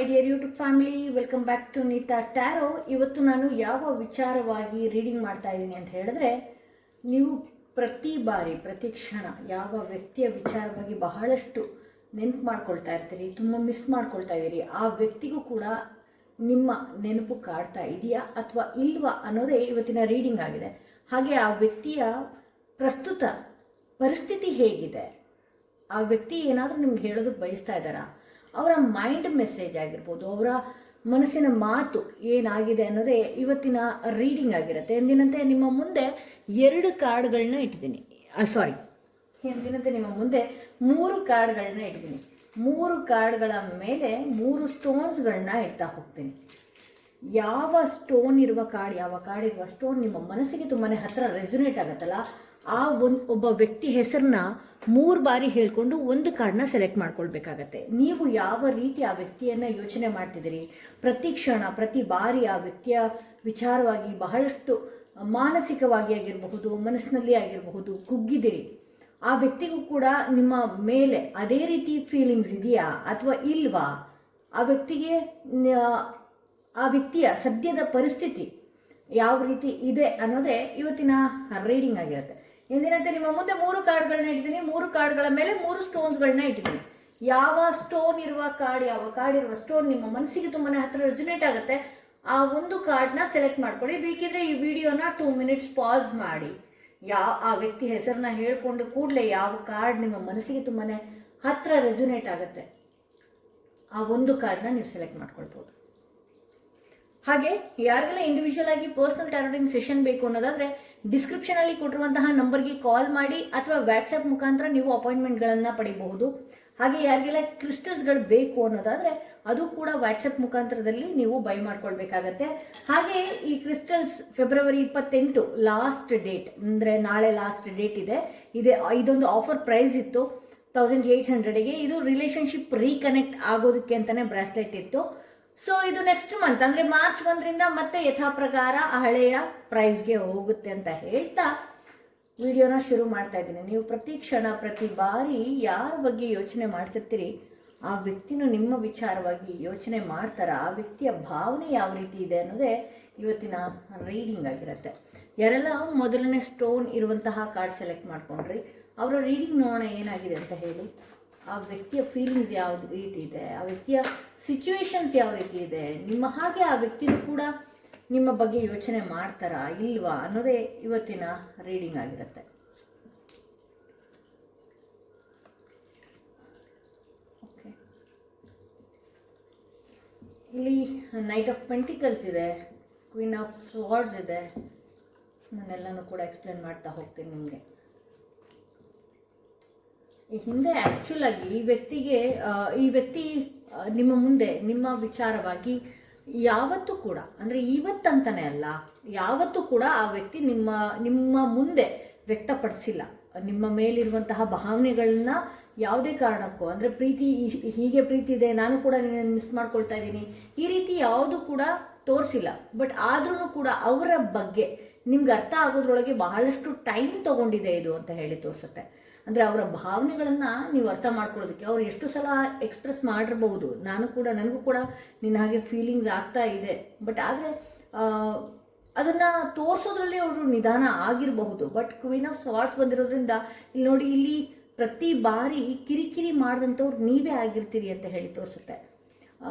Dear YouTube family, welcome back to Neeta tarot. ಇವತ್ತು ನಾನು ಯಾವ ವಿಚಾರವಾಗಿ ರೀಡಿಂಗ್ ಮಾಡ್ತಾ ಇದ್ದೀನಿ ಅಂತ ಹೇಳಿದ್ರೆ, ನೀವು ಪ್ರತಿ ಬಾರಿ ಪ್ರತಿ ಕ್ಷಣ ಯಾವ ವ್ಯಕ್ತಿಯ ವಿಚಾರವಾಗಿ ಬಹಳಷ್ಟು ನೆನಪು ಮಾಡ್ಕೊಳ್ತಾ ಇರ್ತೀರಿ, ತುಂಬ ಮಿಸ್ ಮಾಡ್ಕೊಳ್ತಾ ಇದ್ದೀರಿ, ಆ ವ್ಯಕ್ತಿಗೂ ಕೂಡ ನಿಮ್ಮ ನೆನಪು ಕಾಡ್ತಾ ಇದೆಯಾ ಅಥವಾ ಇಲ್ವಾ ಅನ್ನೋದೇ ಇವತ್ತಿನ ರೀಡಿಂಗ್ ಆಗಿದೆ. ಹಾಗೆ ಆ ವ್ಯಕ್ತಿಯ ಪ್ರಸ್ತುತ ಪರಿಸ್ಥಿತಿ ಹೇಗಿದೆ, ಆ ವ್ಯಕ್ತಿ ಏನಾದರೂ ನಿಮ್ಗೆ ಹೇಳೋದಕ್ಕೆ ಬಯಸ್ತಾ ಇದ್ದಾರಾ, ಅವರ ಮೈಂಡ್ ಮೆಸೇಜ್ ಆಗಿರ್ಬೋದು, ಅವರ ಮನಸ್ಸಿನ ಮಾತು ಏನಾಗಿದೆ ಅನ್ನೋದೇ ಇವತ್ತಿನ ರೀಡಿಂಗ್ ಆಗಿರುತ್ತೆ. ಎಂದಿನಂತೆ ನಿಮ್ಮ ಮುಂದೆ 2 ಕಾರ್ಡ್ಗಳನ್ನ ಇಟ್ಟಿದ್ದೀನಿ, ಎಂದಿನಂತೆ ನಿಮ್ಮ ಮುಂದೆ 3 ಕಾರ್ಡ್ಗಳನ್ನ ಇಟ್ಟಿದ್ದೀನಿ. 3 ಕಾರ್ಡ್ಗಳ ಮೇಲೆ 3 ಸ್ಟೋನ್ಸ್ಗಳನ್ನ ಇಡ್ತಾ ಹೋಗ್ತೀನಿ. ಯಾವ ಸ್ಟೋನ್ ಇರುವ ಕಾರ್ಡ್, ಯಾವ ಕಾರ್ಡ್ ಇರುವ ಸ್ಟೋನ್ ನಿಮ್ಮ ಮನಸ್ಸಿಗೆ ತುಂಬಾ ಹತ್ತಿರ ರೆಸೊನೇಟ್ ಆಗುತ್ತಲ್ಲ, ಆ ಒಬ್ಬ ವ್ಯಕ್ತಿ ಹೆಸರನ್ನ 3 ಬಾರಿ ಹೇಳ್ಕೊಂಡು ಒಂದು ಕಾರ್ಡ್ನ ಸೆಲೆಕ್ಟ್ ಮಾಡ್ಕೊಳ್ಬೇಕಾಗತ್ತೆ. ನೀವು ಯಾವ ರೀತಿ ಆ ವ್ಯಕ್ತಿಯನ್ನು ಯೋಚನೆ ಮಾಡ್ತಿದ್ದೀರಿ, ಪ್ರತಿ ಕ್ಷಣ ಪ್ರತಿ ಬಾರಿ ಆ ವ್ಯಕ್ತಿಯ ವಿಚಾರವಾಗಿ ಬಹಳಷ್ಟು ಮಾನಸಿಕವಾಗಿ ಆಗಿರಬಹುದು, ಮನಸ್ಸಿನಲ್ಲಿ ಆಗಿರಬಹುದು ಕುಗ್ಗಿದಿರಿ, ಆ ವ್ಯಕ್ತಿಗೂ ಕೂಡ ನಿಮ್ಮ ಮೇಲೆ ಅದೇ ರೀತಿ ಫೀಲಿಂಗ್ಸ್ ಇದೆಯಾ ಅಥವಾ ಇಲ್ವಾ, ಆ ವ್ಯಕ್ತಿಯ ಸದ್ಯದ ಪರಿಸ್ಥಿತಿ ಯಾವ ರೀತಿ ಇದೆ ಅನ್ನೋದೇ ಇವತ್ತಿನ ರೀಡಿಂಗ್ ಆಗಿರುತ್ತೆ. ಎಂದಿನಂತೆ ನಿಮ್ಮ ಮುಂದೆ 3 ಕಾರ್ಡ್ಗಳನ್ನ ಇಟ್ಟಿದ್ದೀನಿ. 3 ಕಾರ್ಡ್ಗಳ ಮೇಲೆ 3 ಸ್ಟೋನ್ಸ್ಗಳನ್ನ ಇಟ್ಟಿದ್ದೀನಿ. ಯಾವ ಸ್ಟೋನ್ ಇರುವ ಕಾರ್ಡ್, ಯಾವ ಕಾರ್ಡ್ ಇರುವ ಸ್ಟೋನ್ ನಿಮ್ಮ ಮನಸ್ಸಿಗೆ ತುಂಬಾ ಹತ್ತಿರ ರೆಸೊನೇಟ್ ಆಗುತ್ತೆ, ಆ ಒಂದು ಕಾರ್ಡ್ನ ಸೆಲೆಕ್ಟ್ ಮಾಡ್ಕೊಳ್ಳಿ. ಬೇಕಿದ್ರೆ ಈ ವಿಡಿಯೋನ 2 ಮಿನಿಟ್ಸ್ ಪಾಸ್ ಮಾಡಿ, ಆ ವ್ಯಕ್ತಿ ಹೆಸರನ್ನ ಹೇಳ್ಕೊಂಡು ಕೂಡಲೇ ಯಾವ ಕಾರ್ಡ್ ನಿಮ್ಮ ಮನಸ್ಸಿಗೆ ತುಂಬಾ ಹತ್ತಿರ ರೆಸೊನೇಟ್ ಆಗುತ್ತೆ ಆ ಒಂದು ಕಾರ್ಡ್ನ ನೀವು ಸೆಲೆಕ್ಟ್ ಮಾಡ್ಕೊಳ್ಬೋದು. ಹಾಗೆ ಯಾರಿಗೆಲ್ಲ ಇಂಡಿವಿಜುವಲ್ ಆಗಿ ಪರ್ಸನಲ್ ಟಾರೋಟಿಂಗ್ ಸೆಷನ್ ಬೇಕು ಅನ್ನೋದಾದರೆ ಡಿಸ್ಕ್ರಿಪ್ಷನಲ್ಲಿ ಕೊಟ್ಟಿರುವಂತಹ ನಂಬರ್ಗೆ ಕಾಲ್ ಮಾಡಿ ಅಥವಾ ವಾಟ್ಸಪ್ ಮುಖಾಂತರ ನೀವು ಅಪಾಯಿಂಟ್ಮೆಂಟ್ಗಳನ್ನು ಪಡಿಬಹುದು. ಹಾಗೆ ಯಾರಿಗೆಲ್ಲ ಕ್ರಿಸ್ಟಲ್ಸ್ಗಳು ಬೇಕು ಅನ್ನೋದಾದರೆ ಅದು ಕೂಡ ವಾಟ್ಸಪ್ ಮುಖಾಂತರದಲ್ಲಿ ನೀವು ಬೈ ಮಾಡ್ಕೊಳ್ಬೇಕಾಗತ್ತೆ. ಹಾಗೆ ಈ ಕ್ರಿಸ್ಟಲ್ಸ್ ಫೆಬ್ರವರಿ 28 ಲಾಸ್ಟ್ ಡೇಟ್, ಅಂದರೆ ನಾಳೆ ಲಾಸ್ಟ್ ಡೇಟ್ ಇದೆ. ಇದೊಂದು ಆಫರ್ ಪ್ರೈಸ್ ಇತ್ತು 1800ಗೆ. ಇದು ರಿಲೇಷನ್ಶಿಪ್ ರೀಕನೆಕ್ಟ್ ಆಗೋದಕ್ಕೆ ಅಂತಲೇ ಬ್ರಾಸ್ಲೆಟ್ ಇತ್ತು. ಸೊ ಇದು ನೆಕ್ಸ್ಟ್ ಮಂತ್ ಅಂದರೆ ಮಾರ್ಚ್ 1ರಿಂದ ಮತ್ತೆ ಯಥಾ ಪ್ರಕಾರ ಹಳೆಯ ಪ್ರೈಸ್ಗೆ ಹೋಗುತ್ತೆ ಅಂತ ಹೇಳ್ತಾ ವಿಡಿಯೋನ ಶುರು ಮಾಡ್ತಾ ಇದ್ದೀನಿ. ನೀವು ಪ್ರತಿ ಕ್ಷಣ ಪ್ರತಿ ಬಾರಿ ಯಾರ ಬಗ್ಗೆ ಯೋಚನೆ ಮಾಡ್ತಿರ್ತೀರಿ, ಆ ವ್ಯಕ್ತಿನೂ ನಿಮ್ಮ ವಿಚಾರವಾಗಿ ಯೋಚನೆ ಮಾಡ್ತಾರ, ಆ ವ್ಯಕ್ತಿಯ ಭಾವನೆ ಯಾವ ರೀತಿ ಇದೆ ಅನ್ನೋದೇ ಇವತ್ತಿನ ರೀಡಿಂಗ್ ಆಗಿರುತ್ತೆ. ಯಾರೆಲ್ಲ ಮೊದಲನೇ ಸ್ಟೋನ್ ಇರುವಂತಹ ಕಾರ್ಡ್ ಸೆಲೆಕ್ಟ್ ಮಾಡ್ಕೊಂಡ್ರಿ, ಅವರ ರೀಡಿಂಗ್ ನೋಡೋಣ ಏನಾಗಿದೆ ಅಂತ ಹೇಳಿ. ಆ ವ್ಯಕ್ತಿಯ ಫೀಲಿಂಗ್ಸ್ ಯಾವ ರೀತಿ ಇದೆ, ಆ ವ್ಯಕ್ತಿಯ ಸಿಚುವೇಶನ್ಸ್ ಯಾವ ರೀತಿ ಇದೆ, ನಿಮ್ಮ ಹಾಗೆ ಆ ವ್ಯಕ್ತಿನೂ ಕೂಡ ನಿಮ್ಮ ಬಗ್ಗೆ ಯೋಚನೆ ಮಾಡ್ತಾರಾ ಇಲ್ವಾ ಅನ್ನೋದೇ ಇವತ್ತಿನ ರೀಡಿಂಗ್ ಆಗಿರುತ್ತೆ. ಓಕೆ, ಇಲ್ಲಿ ನೈಟ್ ಆಫ್ ಪೆಂಟಿಕಲ್ಸ್ ಇದೆ, ಕ್ವೀನ್ ಆಫ್ ಸ್ವಾರ್ಡ್ಸ್ ಇದೆ. ನಾನೆಲ್ಲನೂ ಕೂಡ ಎಕ್ಸ್ಪ್ಲೇನ್ ಮಾಡ್ತಾ ಹೋಗ್ತೀನಿ ನಿಮಗೆ. ಈ ಹಿಂದೆ ಆ್ಯಕ್ಚುಲ್ ಆಗಿ ಈ ವ್ಯಕ್ತಿ ನಿಮ್ಮ ಮುಂದೆ ನಿಮ್ಮ ವಿಚಾರವಾಗಿ ಯಾವತ್ತೂ ಕೂಡ, ಅಂದರೆ ಇವತ್ತಂತಾನೆ ಅಲ್ಲ, ಯಾವತ್ತೂ ಕೂಡ ಆ ವ್ಯಕ್ತಿ ನಿಮ್ಮ ಮುಂದೆ ವ್ಯಕ್ತಪಡಿಸಿಲ್ಲ ನಿಮ್ಮ ಮೇಲಿರುವಂತಹ ಭಾವನೆಗಳನ್ನ. ಯಾವುದೇ ಕಾರಣಕ್ಕೂ, ಅಂದರೆ ಹೀಗೆ ಪ್ರೀತಿ ಇದೆ, ನಾನು ಕೂಡ ನಿನ್ನನ್ನು ಮಿಸ್ ಮಾಡ್ಕೊಳ್ತಾ ಇದ್ದೀನಿ, ಈ ರೀತಿ ಯಾವುದು ಕೂಡ ತೋರಿಸಿಲ್ಲ. ಬಟ್ ಆದ್ರೂ ಕೂಡ ಅವರ ಬಗ್ಗೆ ನಿಮ್ಗೆ ಅರ್ಥ ಆಗೋದ್ರೊಳಗೆ ಬಹಳಷ್ಟು ಟೈಮ್ ತೊಗೊಂಡಿದೆ ಇದು ಅಂತ ಹೇಳಿ ತೋರಿಸುತ್ತೆ. ಅಂದರೆ ಅವರ ಭಾವನೆಗಳನ್ನು ನೀವು ಅರ್ಥ ಮಾಡ್ಕೊಳ್ಳೋದಕ್ಕೆ ಅವ್ರು ಎಷ್ಟು ಸಲ ಎಕ್ಸ್ಪ್ರೆಸ್ ಮಾಡಿರ್ಬಹುದು, ನನಗೂ ಕೂಡ ನಿನ್ನ ಹಾಗೆ ಫೀಲಿಂಗ್ಸ್ ಆಗ್ತಾ ಇದೆ, ಬಟ್ ಆದರೆ ಅದನ್ನು ತೋರಿಸೋದ್ರಲ್ಲಿ ಅವರು ನಿಧಾನ ಆಗಿರಬಹುದು. ಬಟ್ ಕ್ವೀನ್ ಆಫ್ ಸ್ವಾರ್ಡ್ಸ್ ಬಂದಿರೋದ್ರಿಂದ ಇಲ್ಲಿ ನೋಡಿ, ಇಲ್ಲಿ ಪ್ರತಿ ಬಾರಿ ಕಿರಿಕಿರಿ ಮಾಡಿದಂಥವ್ರು ನೀವೇ ಆಗಿರ್ತೀರಿ ಅಂತ ಹೇಳಿ ತೋರಿಸುತ್ತೆ.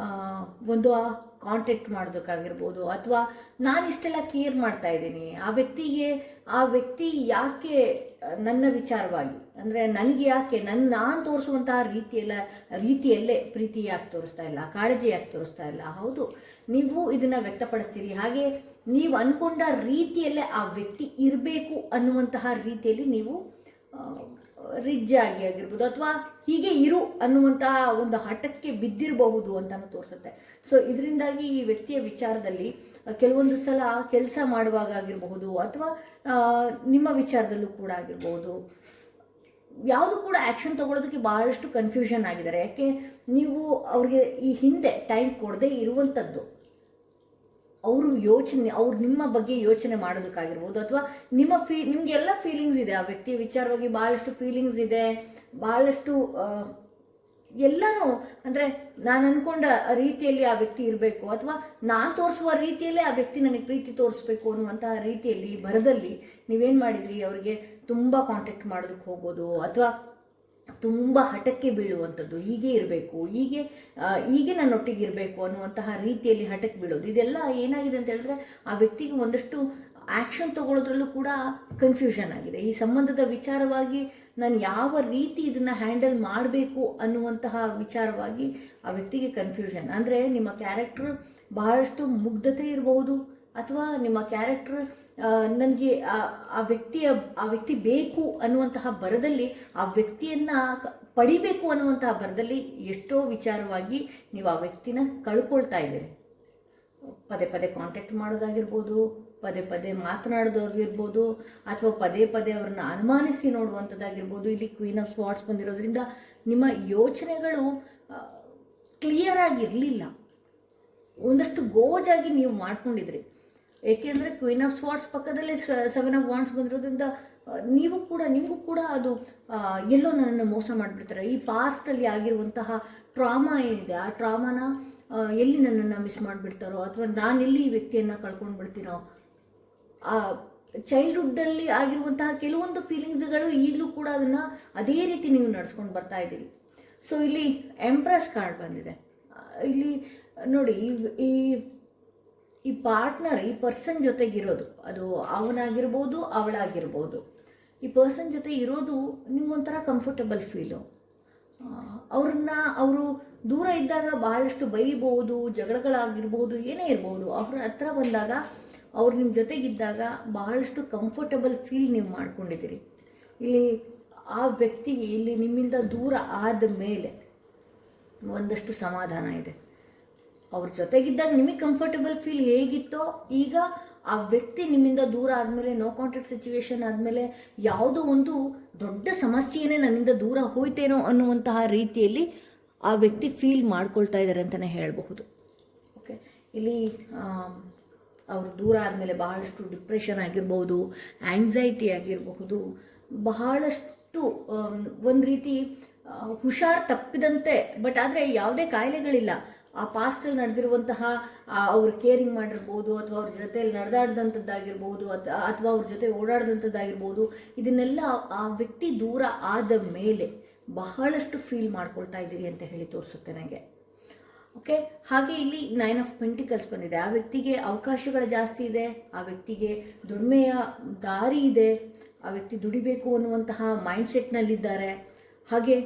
ಒಂದು ಕಾಂಟ್ಯಾಕ್ಟ್ ಮಾಡೋದಕ್ಕಾಗಿರ್ಬೋದು, ಅಥವಾ ನಾನು ಇಷ್ಟೆಲ್ಲ ಕೇರ್ ಮಾಡ್ತಾ ಇದ್ದೀನಿ, ಆ ವ್ಯಕ್ತಿ ಯಾಕೆ ನನ್ನ ವಿಚಾರವಾಗಿ, ಅಂದರೆ ನನಗೆ ಯಾಕೆ ನಾನು ತೋರಿಸುವಂತಹ ರೀತಿಯಲ್ಲೇ ಪ್ರೀತಿ ಯಾಕೆ ತೋರಿಸ್ತಾ ಇಲ್ಲ, ಕಾಳಜಿ ಯಾಕೆ ತೋರಿಸ್ತಾ ಇಲ್ಲ. ಹೌದು, ನೀವು ಇದನ್ನು ವ್ಯಕ್ತಪಡಿಸ್ತೀರಿ. ಹಾಗೆ ನೀವು ಅಂದ್ಕೊಂಡ ರೀತಿಯಲ್ಲೇ ಆ ವ್ಯಕ್ತಿ ಇರಬೇಕು ಅನ್ನುವಂತಹ ರೀತಿಯಲ್ಲಿ ನೀವು ರಿಡ್ಜ್ ಆಗಿರ್ಬೋದು, ಅಥವಾ ಹೀಗೆ ಇರು ಅನ್ನುವಂತಹ ಒಂದು ಹಠಕ್ಕೆ ಬಿದ್ದಿರಬಹುದು ಅಂತಲೂ ತೋರಿಸುತ್ತೆ. ಸೊ ಇದರಿಂದಾಗಿ ಈ ವ್ಯಕ್ತಿಯ ವಿಚಾರದಲ್ಲಿ ಕೆಲವೊಂದು ಸಲ ಕೆಲಸ ಮಾಡುವಾಗ ಆಗಿರಬಹುದು, ಅಥವಾ ನಿಮ್ಮ ವಿಚಾರದಲ್ಲೂ ಕೂಡ ಆಗಿರ್ಬೋದು, ಯಾವುದು ಕೂಡ ಆ್ಯಕ್ಷನ್ ತೊಗೊಳೋದಕ್ಕೆ ಭಾಳಷ್ಟು ಕನ್ಫ್ಯೂಷನ್ ಆಗಿದ್ದಾರೆ. ಯಾಕೆ ನೀವು ಅವ್ರಿಗೆ ಈ ಹಿಂದೆ ಟೈಮ್ ಕೊಡದೇ ಇರುವಂಥದ್ದು, ಅವ್ರು ನಿಮ್ಮ ಬಗ್ಗೆ ಯೋಚನೆ ಮಾಡೋದಕ್ಕಾಗಿರ್ಬೋದು, ಅಥವಾ ನಿಮಗೆಲ್ಲ ಫೀಲಿಂಗ್ಸ್ ಇದೆ, ಆ ವ್ಯಕ್ತಿಯ ವಿಚಾರವಾಗಿ ಭಾಳಷ್ಟು ಫೀಲಿಂಗ್ಸ್ ಇದೆ, ಭಾಳಷ್ಟು ಎಲ್ಲನೂ ಅಂದರೆ ನಾನು ಅಂದ್ಕೊಂಡ ರೀತಿಯಲ್ಲಿ ಆ ವ್ಯಕ್ತಿ ಇರಬೇಕು, ಅಥವಾ ನಾನು ತೋರಿಸುವ ರೀತಿಯಲ್ಲೇ ಆ ವ್ಯಕ್ತಿ ನನಗೆ ಪ್ರೀತಿ ತೋರಿಸ್ಬೇಕು ಅನ್ನುವಂತಹ ರೀತಿಯಲ್ಲಿ ಭರದಲ್ಲಿ ನೀವೇನು ಮಾಡಿದ್ರಿ, ಅವರಿಗೆ ತುಂಬ ಕಾಂಟ್ಯಾಕ್ಟ್ ಮಾಡೋದಕ್ಕೆ ಹೋಗೋದು, ಅಥವಾ ತುಂಬ ಹಠಕ್ಕೆ ಬೀಳುವಂಥದ್ದು, ಹೀಗೆ ಇರಬೇಕು, ಹೀಗೆ ನನ್ನೊಟ್ಟಿಗೆ ಇರಬೇಕು ಅನ್ನುವಂತಹ ರೀತಿಯಲ್ಲಿ ಹಠಕ್ಕೆ ಬೀಳೋದು, ಇದೆಲ್ಲ ಏನಾಗಿದೆ ಅಂತ ಹೇಳಿದ್ರೆ ಆ ವ್ಯಕ್ತಿಗೆ ಒಂದಷ್ಟು ಆ್ಯಕ್ಷನ್ ತಗೊಳ್ಳೋದ್ರಲ್ಲೂ ಕೂಡ ಕನ್ಫ್ಯೂಷನ್ ಆಗಿದೆ. ಈ ಸಂಬಂಧದ ವಿಚಾರವಾಗಿ ನಾನು ಯಾವ ರೀತಿ ಇದನ್ನು ಹ್ಯಾಂಡಲ್ ಮಾಡಬೇಕು ಅನ್ನುವಂತಹ ವಿಚಾರವಾಗಿ ಆ ವ್ಯಕ್ತಿಗೆ ಕನ್ಫ್ಯೂಷನ್. ಅಂದರೆ ನಿಮ್ಮ ಕ್ಯಾರೆಕ್ಟರ್ ಬಹಳಷ್ಟು ಮುಗ್ಧತೆ ಇರಬಹುದು, ಅಥವಾ ನಿಮ್ಮ ಕ್ಯಾರೆಕ್ಟರ್ ನನಗೆ ಆ ವ್ಯಕ್ತಿ ಬೇಕು ಅನ್ನುವಂತಹ ಬರದಲ್ಲಿ, ಆ ವ್ಯಕ್ತಿಯನ್ನು ಪಡಿಬೇಕು ಅನ್ನುವಂತಹ ಬರದಲ್ಲಿ ಎಷ್ಟೋ ವಿಚಾರವಾಗಿ ನೀವು ಆ ವ್ಯಕ್ತಿನ ಕಳ್ಕೊಳ್ತಾ ಇದ್ದೀರಿ. ಪದೇ ಪದೇ ಕಾಂಟ್ಯಾಕ್ಟ್ ಮಾಡೋದಾಗಿರ್ಬೋದು, ಪದೇ ಪದೇ ಮಾತನಾಡೋದಾಗಿರ್ಬೋದು, ಅಥವಾ ಪದೇ ಪದೇ ಅವ್ರನ್ನ ಅನುಮಾನಿಸಿ ನೋಡುವಂಥದ್ದಾಗಿರ್ಬೋದು. ಇಲ್ಲಿ ಕ್ವೀನ್ ಆಫ್ ಸ್ವಾರ್ಡ್ಸ್ ಬಂದಿರೋದ್ರಿಂದ ನಿಮ್ಮ ಯೋಚನೆಗಳು ಕ್ಲಿಯರ್ ಆಗಿರಲಿಲ್ಲ, ಒಂದಷ್ಟು ಗೋಜಾಗಿ ನೀವು ಮಾಡ್ಕೊಂಡಿದ್ರಿ. ಏಕೆಂದರೆ ಕ್ವೀನ್ ಆಫ್ ಸ್ವಾರ್ಡ್ಸ್ ಪಕ್ಕದಲ್ಲೇ 7 ಆಫ್ ವಾಂಡ್ಸ್ ಬಂದಿರೋದ್ರಿಂದ ನಿಮಗೂ ಕೂಡ ಅದು ಎಲ್ಲೋ ನನ್ನನ್ನು ಮೋಸ ಮಾಡಿಬಿಡ್ತಾರೆ. ಈ ಪಾಸ್ಟಲ್ಲಿ ಆಗಿರುವಂತಹ ಟ್ರಾಮಾ ಏನಿದೆ, ಆ ಟ್ರಾಮಾನ ಎಲ್ಲಿ ನನ್ನನ್ನು ಮಿಸ್ ಮಾಡಿಬಿಡ್ತಾರೋ, ಅಥವಾ ನಾನೆಲ್ಲಿ ಈ ವ್ಯಕ್ತಿಯನ್ನು ಕಳ್ಕೊಂಡು ಬಿಡ್ತೀನೋ, ಆ ಚೈಲ್ಡ್ಹುಡ್ಡಲ್ಲಿ ಆಗಿರುವಂತಹ ಕೆಲವೊಂದು ಫೀಲಿಂಗ್ಸ್ಗಳು ಈಗಲೂ ಕೂಡ ಅದನ್ನು ಅದೇ ರೀತಿ ನೀವು ನಡೆಸ್ಕೊಂಡು ಬರ್ತಾ ಇದ್ದೀರಿ. ಸೊ ಇಲ್ಲಿ ಎಂಪ್ರೆಸ್ ಕಾರ್ಡ್ ಬಂದಿದೆ. ಇಲ್ಲಿ ನೋಡಿ, ಈ ಪಾರ್ಟ್ನರ್, ಈ ಪರ್ಸನ್ ಜೊತೆಗಿರೋದು, ಅದು ಅವನಾಗಿರ್ಬೋದು ಅವಳಾಗಿರ್ಬೋದು, ಈ ಪರ್ಸನ್ ಜೊತೆ ಇರೋದು ನಿಮ್ಗೊಂಥರ ಕಂಫರ್ಟಬಲ್ ಫೀಲು. ಅವರು ದೂರ ಇದ್ದಾಗ ಬಹಳಷ್ಟು ಬೈಬೋದು, ಜಗಳಗಳಾಗಿರ್ಬೋದು, ಏನೇ ಇರ್ಬೋದು. ಅವ್ರ ಹತ್ರ ಬಂದಾಗ, ಅವ್ರು ನಿಮ್ಮ ಜೊತೆಗಿದ್ದಾಗ ಬಹಳಷ್ಟು ಕಂಫರ್ಟಬಲ್ ಫೀಲ್ ನೀವು ಮಾಡ್ಕೊಂಡಿದ್ದೀರಿ. ಇಲ್ಲಿ ಆ ವ್ಯಕ್ತಿಗೆ ಇಲ್ಲಿ ನಿಮ್ಮಿಂದ ದೂರ ಆದ ಮೇಲೆ ಒಂದಷ್ಟು ಸಮಾಧಾನ ಇದೆ. ಅವ್ರ ಜೊತೆಗಿದ್ದಾಗ ನಿಮಗೆ ಕಂಫರ್ಟಬಲ್ ಫೀಲ್ ಹೇಗಿತ್ತೋ, ಈಗ ಆ ವ್ಯಕ್ತಿ ನಿಮ್ಮಿಂದ ದೂರ ಆದಮೇಲೆ, ನೋ ಕಾಂಟ್ಯಾಕ್ಟ್ ಸಿಚುವೇಶನ್ ಆದಮೇಲೆ, ಯಾವುದೋ ಒಂದು ದೊಡ್ಡ ಸಮಸ್ಯೆಯೇ ನನ್ನಿಂದ ದೂರ ಹೋಯ್ತೇನೋ ಅನ್ನುವಂತಹ ರೀತಿಯಲ್ಲಿ ಆ ವ್ಯಕ್ತಿ ಫೀಲ್ ಮಾಡ್ಕೊಳ್ತಾ ಇದ್ದಾರೆ ಅಂತಲೇ ಹೇಳಬಹುದು. ಓಕೆ, ಇಲ್ಲಿ ಅವರು ದೂರ ಆದಮೇಲೆ ಬಹಳಷ್ಟು ಡಿಪ್ರೆಷನ್ ಆಗಿರ್ಬೋದು, ಆ್ಯಂಗ್ಸೈಟಿ ಆಗಿರಬಹುದು, ಬಹಳಷ್ಟು ಒಂದು ರೀತಿ ಹುಷಾರು ತಪ್ಪಿದಂತೆ, ಬಟ್ ಆದರೆ ಯಾವುದೇ ಕಾಯಿಲೆಗಳಿಲ್ಲ. ಆ ಪಾಸ್ಟಲ್ಲಿ ನಡೆದಿರುವಂತಹ ಅವ್ರು ಕೇರಿಂಗ್ ಮಾಡಿರ್ಬೋದು, ಅಥವಾ ಅವ್ರ ಜೊತೆಯಲ್ಲಿ ನಡೆದಾಡ್ದಂಥದ್ದಾಗಿರ್ಬೋದು, ಅಥವಾ ಅವ್ರ ಜೊತೆ ಓಡಾಡ್ದಂಥದ್ದಾಗಿರ್ಬೋದು, ಇದನ್ನೆಲ್ಲ ಆ ವ್ಯಕ್ತಿ ದೂರ ಆದ ಮೇಲೆ ಬಹಳಷ್ಟು ಫೀಲ್ ಮಾಡ್ಕೊಳ್ತಾ ಇದ್ದೀರಿ ಅಂತ ಹೇಳಿ ತೋರಿಸುತ್ತೆ ನನಗೆ. ಓಕೆ, ಹಾಗೆ ಇಲ್ಲಿ 9 ಆಫ್ ಪೆಂಟಿಕಲ್ಸ್ ಬಂದಿದೆ. ಆ ವ್ಯಕ್ತಿಗೆ ಅವಕಾಶಗಳು ಜಾಸ್ತಿ ಇದೆ, ಆ ವ್ಯಕ್ತಿಗೆ ದುಡಿಮೆಯ ದಾರಿ ಇದೆ, ಆ ವ್ಯಕ್ತಿ ದುಡಿಬೇಕು ಅನ್ನುವಂತಹ ಮೈಂಡ್ಸೆಟ್ನಲ್ಲಿದ್ದಾರೆ. ಹಾಗೆ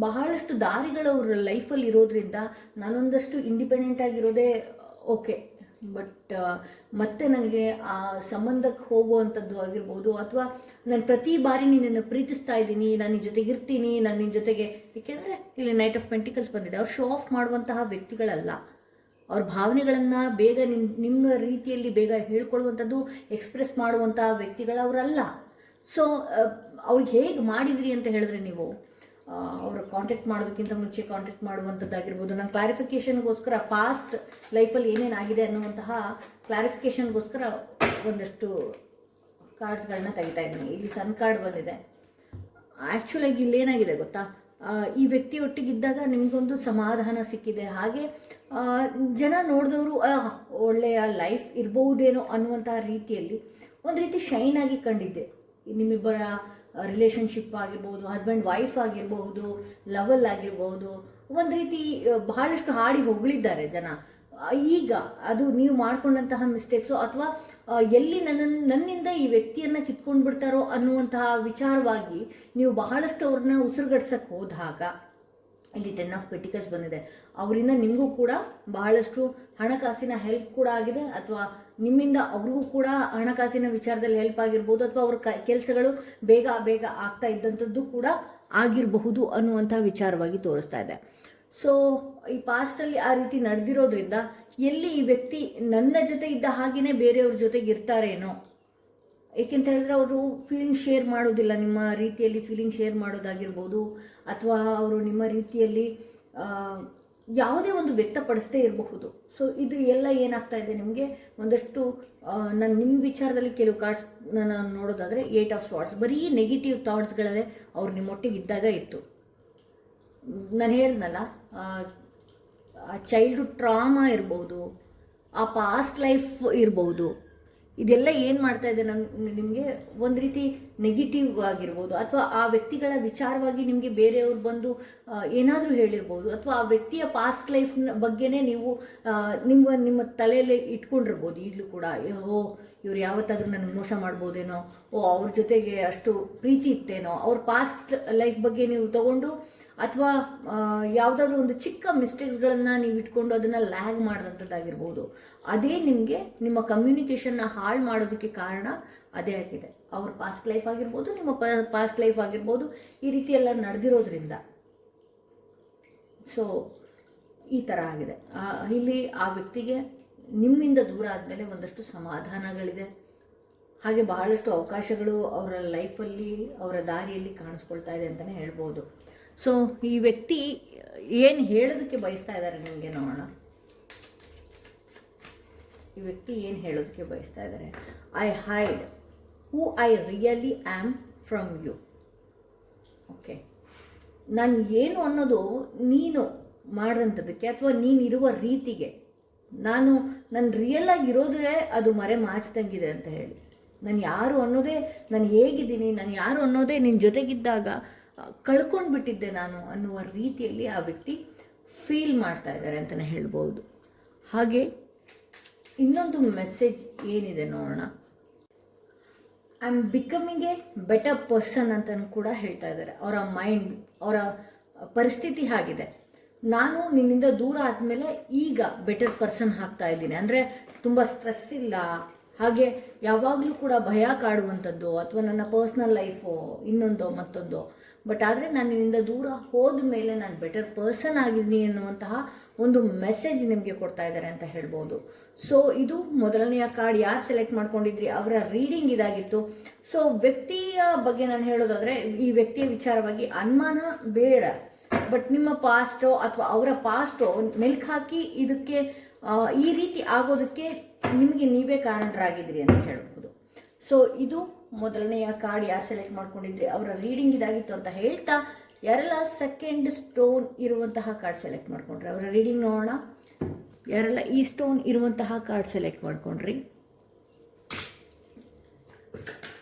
ಬಹಳಷ್ಟು ದಾರಿಗಳು ಅವ್ರ ಲೈಫಲ್ಲಿ ಇರೋದ್ರಿಂದ ನಾನೊಂದಷ್ಟು ಇಂಡಿಪೆಂಡೆಂಟ್ ಆಗಿರೋದೇ ಓಕೆ, ಬಟ್ ಮತ್ತೆ ನನಗೆ ಆ ಸಂಬಂಧಕ್ಕೆ ಹೋಗುವಂಥದ್ದು ಆಗಿರ್ಬೋದು, ಅಥವಾ ನಾನು ಪ್ರತಿ ಬಾರಿ ನಿನ್ನನ್ನು ಪ್ರೀತಿಸ್ತಾ ಇದ್ದೀನಿ, ನಾನು ನಿನ್ನ ಜೊತೆಗೆ ಇರ್ತೀನಿ, ನಾನು ನಿನ್ನ ಜೊತೆಗೆ, ಏಕೆಂದರೆ ಇಲ್ಲಿ ನೈಟ್ ಆಫ್ ಪೆಂಟಿಕಲ್ಸ್ ಬಂದಿದೆ. ಅವ್ರು ಶೋ ಆಫ್ ಮಾಡುವಂತಹ ವ್ಯಕ್ತಿಗಳಲ್ಲ, ಅವ್ರ ಭಾವನೆಗಳನ್ನು ಬೇಗ ನಿಮ್ಮ ರೀತಿಯಲ್ಲಿ ಬೇಗ ಹೇಳ್ಕೊಳ್ಳುವಂಥದ್ದು, ಎಕ್ಸ್ಪ್ರೆಸ್ ಮಾಡುವಂತಹ ವ್ಯಕ್ತಿಗಳವರಲ್ಲ. ಸೊ ಅವ್ರಿಗೆ ಹೇಗೆ ಮಾಡಿದ್ರಿ ಅಂತ ಹೇಳಿದ್ರೆ, ನೀವು ಅವರು ಕಾಂಟ್ಯಾಕ್ಟ್ ಮಾಡೋದಕ್ಕಿಂತ ಮುಂಚೆ ಕಾಂಟ್ಯಾಕ್ಟ್ ಮಾಡುವಂಥದ್ದಾಗಿರ್ಬೋದು. ನಾನು ಕ್ಲಾರಿಫಿಕೇಷನ್ಗೋಸ್ಕರ ಪಾಸ್ಟ್ ಲೈಫಲ್ಲಿ ಏನೇನಾಗಿದೆ ಅನ್ನುವಂತಹ ಕ್ಲಾರಿಫಿಕೇಷನ್ಗೋಸ್ಕರ ಒಂದಷ್ಟು ಕಾರ್ಡ್ಸ್ಗಳನ್ನ ತೆಗಿತಾ ಇದ್ದೀನಿ. ಇಲ್ಲಿ ಸನ್ ಕಾರ್ಡ್ ಬಂದಿದೆ. ಆ್ಯಕ್ಚುಲಾಗಿ ಇಲ್ಲಿ ಏನಾಗಿದೆ ಗೊತ್ತಾ, ಈ ವ್ಯಕ್ತಿಯೊಟ್ಟಿಗಿದ್ದಾಗ ನಿಮಗೊಂದು ಸಮಾಧಾನ ಸಿಕ್ಕಿದೆ. ಹಾಗೆ ಜನ ನೋಡಿದವರು ಒಳ್ಳೆಯ ಲೈಫ್ ಇರ್ಬಹುದೇನೋ ಅನ್ನುವಂತಹ ರೀತಿಯಲ್ಲಿ ಒಂದು ರೀತಿ ಶೈನ್ ಆಗಿ ಕಂಡಿದ್ದೆ. ನಿಮ್ಮಿಬ್ಬರ ರಿಲೇಷನ್ಶಿಪ್ ಆಗಿರ್ಬೋದು, ಹಸ್ಬೆಂಡ್ ವೈಫ್ ಆಗಿರ್ಬೋದು, ಲವಲ್ ಆಗಿರ್ಬೋದು, ಒಂದು ರೀತಿ ಬಹಳಷ್ಟು ಹಾಡಿ ಹೊಗಳಿದ್ದಾರೆ ಜನ. ಈಗ ಅದು ನೀವು ಮಾಡ್ಕೊಂಡಂತಹ ಮಿಸ್ಟೇಕ್ಸು, ಅಥವಾ ಎಲ್ಲಿ ನನ್ನಿಂದ ಈ ವ್ಯಕ್ತಿಯನ್ನು ಕಿತ್ಕೊಂಡು ಬಿಡ್ತಾರೋ ಅನ್ನುವಂತಹ ವಿಚಾರವಾಗಿ ನೀವು ಬಹಳಷ್ಟು ಅವ್ರನ್ನ ಉಸಿರುಗಡ್ಸಕ್ಕೆ ಹೋದಾಗ ಇಲ್ಲಿ 10 ಆಫ್ ಪೆಂಟಿಕಲ್ಸ್ ಬಂದಿದೆ. ಅವರಿಂದ ನಿಮಗೂ ಕೂಡ ಬಹಳಷ್ಟು ಹಣಕಾಸಿನ ಹೆಲ್ಪ್ ಕೂಡ ಆಗಿದೆ, ಅಥವಾ ನಿಮ್ಮಿಂದ ಅವ್ರಿಗೂ ಕೂಡ ಹಣಕಾಸಿನ ವಿಚಾರದಲ್ಲಿ ಹೆಲ್ಪ್ ಆಗಿರ್ಬೋದು, ಅಥವಾ ಅವ್ರ ಕೆಲಸಗಳು ಬೇಗ ಬೇಗ ಆಗ್ತಾ ಇದ್ದಂಥದ್ದು ಕೂಡ ಆಗಿರಬಹುದು ಅನ್ನುವಂಥ ವಿಚಾರವಾಗಿ ತೋರಿಸ್ತಾ ಇದೆ. ಸೊ ಈ ಪಾಸ್ಟಲ್ಲಿ ಆ ರೀತಿ ನಡೆದಿರೋದ್ರಿಂದ ಎಲ್ಲಿ ಈ ವ್ಯಕ್ತಿ ನನ್ನ ಜೊತೆ ಇದ್ದ ಹಾಗೆಯೇ ಬೇರೆಯವ್ರ ಜೊತೆಗೆ ಇರ್ತಾರೇನೋ, ಏಕೆಂತ ಹೇಳಿದ್ರೆ ಅವರು ಫೀಲಿಂಗ್ ಶೇರ್ ಮಾಡೋದಿಲ್ಲ, ನಿಮ್ಮ ರೀತಿಯಲ್ಲಿ ಫೀಲಿಂಗ್ ಶೇರ್ ಮಾಡೋದಾಗಿರ್ಬೋದು, ಅಥವಾ ಅವರು ನಿಮ್ಮ ರೀತಿಯಲ್ಲಿ ಯಾವುದೇ ಒಂದು ವ್ಯಕ್ತಪಡಿಸದೇ ಇರಬಹುದು. ಸೊ ಇದು ಎಲ್ಲ ಏನಾಗ್ತಾ ಇದೆ, ನಿಮಗೆ ಒಂದಷ್ಟು ನಾನು ನಿಮ್ಮ ವಿಚಾರದಲ್ಲಿ ಕೆಲವು ಕಾರ್ಡ್ಸ್ ನಾನು ನೋಡೋದಾದರೆ 8 ಆಫ್ ಸ್ವಾರ್ಡ್ಸ್, ಬರೀ ನೆಗೆಟಿವ್ ಥಾಟ್ಸ್ಗಳಲ್ಲೇ ಅವ್ರು ನಿಮ್ಮೊಟ್ಟಿಗೆ ಇದ್ದಾಗ ಇತ್ತು. ನಾನು ಹೇಳಿದ್ನಲ್ಲ, ಚೈಲ್ಡ್ಹುಡ್ ಟ್ರಾಮಾ ಇರ್ಬೋದು, ಆ ಪಾಸ್ಟ್ ಲೈಫ್ ಇರ್ಬೋದು, ಇದೆಲ್ಲ ಏನು ಮಾಡ್ತಾ ಇದೆ ನಿಮಗೆ ಒಂದು ರೀತಿ ನೆಗೆಟಿವ್ ಆಗಿರ್ಬೋದು, ಅಥವಾ ಆ ವ್ಯಕ್ತಿಗಳ ವಿಚಾರವಾಗಿ ನಿಮಗೆ ಬೇರೆಯವ್ರು ಬಂದು ಏನಾದರೂ ಹೇಳಿರ್ಬೋದು, ಅಥವಾ ಆ ವ್ಯಕ್ತಿಯ ಪಾಸ್ಟ್ ಲೈಫ್ನ ಬಗ್ಗೆನೇ ನೀವು ನಿಮ್ಮ ತಲೆಯಲ್ಲಿ ಇಟ್ಕೊಂಡಿರ್ಬೋದು ಈಗಲೂ ಕೂಡ. ಇವ್ರು ಯಾವತ್ತಾದರೂ ನನಗೆ ಮೋಸ ಮಾಡ್ಬೋದೇನೋ, ಅವ್ರ ಜೊತೆಗೆ ಅಷ್ಟು ಪ್ರೀತಿ ಇತ್ತೇನೋ, ಅವ್ರ ಪಾಸ್ಟ್ ಲೈಫ್ ಬಗ್ಗೆ ನೀವು ತಗೊಂಡು, ಅಥವಾ ಯಾವುದಾದ್ರೂ ಒಂದು ಚಿಕ್ಕ ಮಿಸ್ಟೇಕ್ಸ್ಗಳನ್ನು ನೀವು ಇಟ್ಕೊಂಡು ಅದನ್ನು ಲ್ಯಾಗ್ ಮಾಡಿದಂಥದ್ದಾಗಿರ್ಬೋದು. ಅದೇ ನಿಮಗೆ ನಿಮ್ಮ ಕಮ್ಯುನಿಕೇಷನ್ನ ಹಾಳು ಮಾಡೋದಕ್ಕೆ ಕಾರಣ ಅದೇ ಆಗಿದೆ. ಅವ್ರ ಪಾಸ್ಟ್ ಲೈಫ್ ಆಗಿರ್ಬೋದು, ನಿಮ್ಮ ಪಾಸ್ಟ್ ಲೈಫ್ ಆಗಿರ್ಬೋದು, ಈ ರೀತಿ ಎಲ್ಲ ನಡೆದಿರೋದ್ರಿಂದ. ಸೊ ಈ ಥರ ಆಗಿದೆ. ಇಲ್ಲಿ ಆ ವ್ಯಕ್ತಿಗೆ ನಿಮ್ಮಿಂದ ದೂರ ಆದಮೇಲೆ ಒಂದಷ್ಟು ಸಮಾಧಾನಗಳಿದೆ, ಹಾಗೆ ಬಹಳಷ್ಟು ಅವಕಾಶಗಳು ಅವರ ಲೈಫಲ್ಲಿ, ಅವರ ದಾರಿಯಲ್ಲಿ ಕಾಣಿಸ್ಕೊಳ್ತಾ ಇದೆ ಅಂತಲೇ ಹೇಳ್ಬೋದು. ಸೊ ಈ ವ್ಯಕ್ತಿ ಏನು ಹೇಳೋದಕ್ಕೆ ಬಯಸ್ತಾ ಇದ್ದಾರೆ ನಿಮಗೆ ನೋಡೋಣ. ಈ ವ್ಯಕ್ತಿ ಏನು ಹೇಳೋದಕ್ಕೆ ಬಯಸ್ತಾ ಇದ್ದಾರೆ? I hide who I really am from you. Okay, ನಾನು ಏನು ಅನ್ನೋದು ನೀನು ಮಾಡಿದಂಥದ್ದಕ್ಕೆ, ಅಥವಾ ನೀನಿರುವ ರೀತಿಗೆ ನಾನು ರಿಯಲ್ ಆಗಿರೋದೇ ಅದು ಮರೆ ಮಾಚ್ದಂಗಿದೆ ಅಂತ ಹೇಳಿ. ನಾನು ಯಾರು ಅನ್ನೋದೇ, ನಾನು ಹೇಗಿದ್ದೀನಿ, ನಾನು ಯಾರು ಅನ್ನೋದೇ ನಿನ್ನ ಜೊತೆಗಿದ್ದಾಗ ಕಳ್ಕೊಂಡು ಬಿಟ್ಟಿದ್ದೆ ನಾನು ಅನ್ನುವ ರೀತಿಯಲ್ಲಿ ಆ ವ್ಯಕ್ತಿ ಫೀಲ್ ಮಾಡ್ತಾ ಇದ್ದಾರೆ ಅಂತಲೇ ಹೇಳ್ಬೋದು. ಹಾಗೆ ಇನ್ನೊಂದು ಮೆಸೇಜ್ ಏನಿದೆ ನೋಡೋಣ. I am becoming A better person ಅಂತಲೂ ಕೂಡ ಹೇಳ್ತಾ ಇದ್ದಾರೆ. ಅವರ ಮೈಂಡ್, ಅವರ ಪರಿಸ್ಥಿತಿ ಆಗಿದೆ. ನಾನು ನಿನ್ನಿಂದ ದೂರ ಆದಮೇಲೆ ಈಗ ಬೆಟರ್ ಪರ್ಸನ್ ಆಗ್ತಾ ಇದ್ದೀನಿ. ಅಂದರೆ ತುಂಬ ಸ್ಟ್ರೆಸ್ ಇಲ್ಲ, ಹಾಗೆ ಯಾವಾಗಲೂ ಕೂಡ ಭಯ ಕಾಡುವಂಥದ್ದು, ಅಥವಾ ನನ್ನ ಪರ್ಸ್ನಲ್ ಲೈಫು ಇನ್ನೊಂದೋ ಮತ್ತೊಂದೋ. ಬಟ್ ಆದರೆ ನಾನು ನಿನ್ನಿಂದ ದೂರ ಹೋದ ಮೇಲೆ ನಾನು ಬೆಟರ್ ಪರ್ಸನ್ ಆಗಿದ್ದೀನಿ ಅನ್ನುವಂತಹ ಒಂದು ಮೆಸೇಜ್ ನಿಮಗೆ ಕೊಡ್ತಾ ಇದ್ದಾರೆ ಅಂತ ಹೇಳ್ಬೋದು. ಸೊ ಇದು ಮೊದಲನೆಯ ಕಾರ್ಡ್. ಯಾರು ಸೆಲೆಕ್ಟ್ ಮಾಡ್ಕೊಂಡಿದ್ರಿ ಅವರ ರೀಡಿಂಗ್ ಇದಾಗಿತ್ತು. ಸೊ ವ್ಯಕ್ತಿಯ ಬಗ್ಗೆ ನಾನು ಹೇಳೋದಾದರೆ, ಈ ವ್ಯಕ್ತಿಯ ವಿಚಾರವಾಗಿ ಅನುಮಾನ ಬೇಡ. ಬಟ್ ನಿಮ್ಮ ಪಾಸ್ಟೋ ಅಥವಾ ಅವರ ಪಾಸ್ಟೋ ಮೆಲ್ಕು ಹಾಕಿ ಇದಕ್ಕೆ ಈ ರೀತಿ ಆಗೋದಕ್ಕೆ ನಿಮಗೆ ನೀವೇ ಕಾರಣರಾಗಿದ್ದೀರಿ ಅಂತ ಹೇಳ್ಬೋದು. ಸೊ ಇದು ಮೊದಲನೆಯ ಕಾರ್ಡ್. ಯಾರು ಸೆಲೆಕ್ಟ್ ಮಾಡ್ಕೊಂಡಿದ್ರಿ ಅವರ ರೀಡಿಂಗ್ ಇದಾಗಿತ್ತು ಅಂತ ಹೇಳ್ತಾ, ಯಾರೆಲ್ಲ ಸೆಕೆಂಡ್ ಸ್ಟೋನ್ ಇರುವಂತಹ ಕಾರ್ಡ್ ಸೆಲೆಕ್ಟ್ ಮಾಡ್ಕೊಂಡ್ರಿ ಅವರ ರೀಡಿಂಗ್ ನೋಡೋಣ. ಯಾರೆಲ್ಲ ಈ ಸ್ಟೋನ್ ಇರುವಂತಹ ಕಾರ್ಡ್ ಸೆಲೆಕ್ಟ್ ಮಾಡ್ಕೊಂಡ್ರಿ,